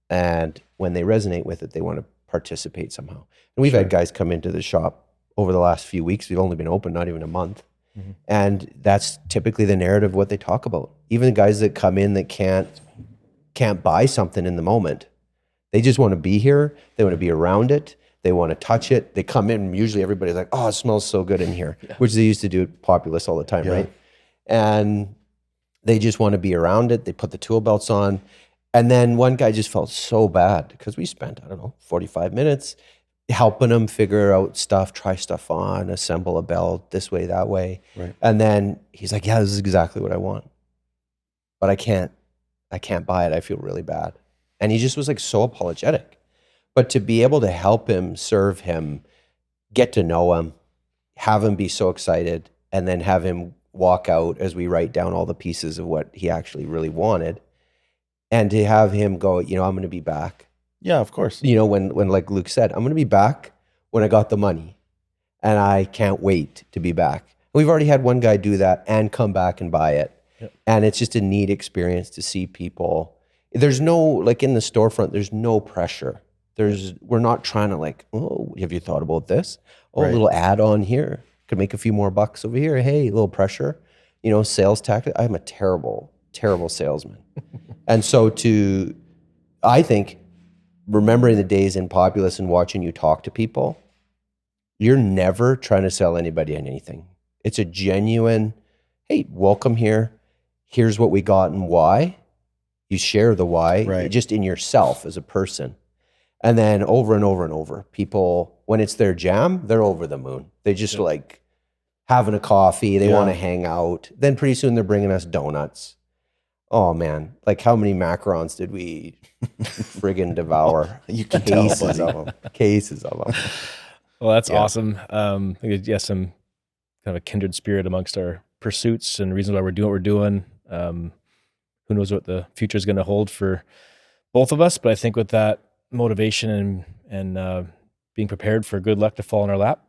And when they resonate with it, they want to participate somehow. And we've had guys come into the shop over the last few weeks. We've only been open not even a month. Mm-hmm. And that's typically the narrative, what they talk about. Even the guys that come in that can't buy something in the moment, they just want to be here. They want to be around it. They want to touch it. They come in, usually everybody's like, oh, it smells so good in here, which they used to do at Populous all the time, right? And they just want to be around it. They put the tool belts on. And then one guy just felt so bad because we spent, 45 minutes helping him figure out stuff, try stuff on, assemble a belt this way, that way. Right. And then he's like, yeah, this is exactly what I want. But I can't buy it. I feel really bad. And he just was like so apologetic. But to be able to help him, serve him, get to know him, have him be so excited, and then have him walk out as we write down all the pieces of what he actually really wanted, and to have him go, I'm going to be back. Yeah, of course. When like Luke said, I'm going to be back when I got the money, and I can't wait to be back. And we've already had one guy do that and come back and buy it. Yep. And it's just a neat experience to see people. There's no, like in the storefront, there's no pressure. We're not trying to like, oh, have you thought about this? Oh, Right. a little add on here could make a few more bucks over here. Hey, a little pressure, sales tactic. I'm a terrible, terrible salesman. And so I think remembering the days in Populace and watching you talk to people, you're never trying to sell anybody anything. It's a genuine, hey, welcome here. Here's what we got and why. You share the why just in yourself as a person. And then over and over and over, people, when it's their jam, they're over the moon. They just like having a coffee. They want to hang out. Then pretty soon they're bringing us donuts. Oh man, like how many macarons did we friggin' devour? You can tell, Cases buddy. of them. Cases of them. Well, that's awesome. I think some kind of a kindred spirit amongst our pursuits and reasons why we're doing what we're doing. Who knows what the future is going to hold for both of us? But I think with that motivation and being prepared for good luck to fall in our lap,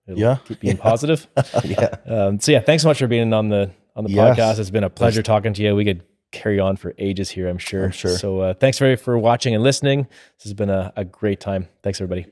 it'll keep being positive. So thanks so much for being on the podcast. It's been a pleasure talking to you. We could carry on for ages here, I'm sure. So thanks for watching and listening. This has been a great time. Thanks, everybody.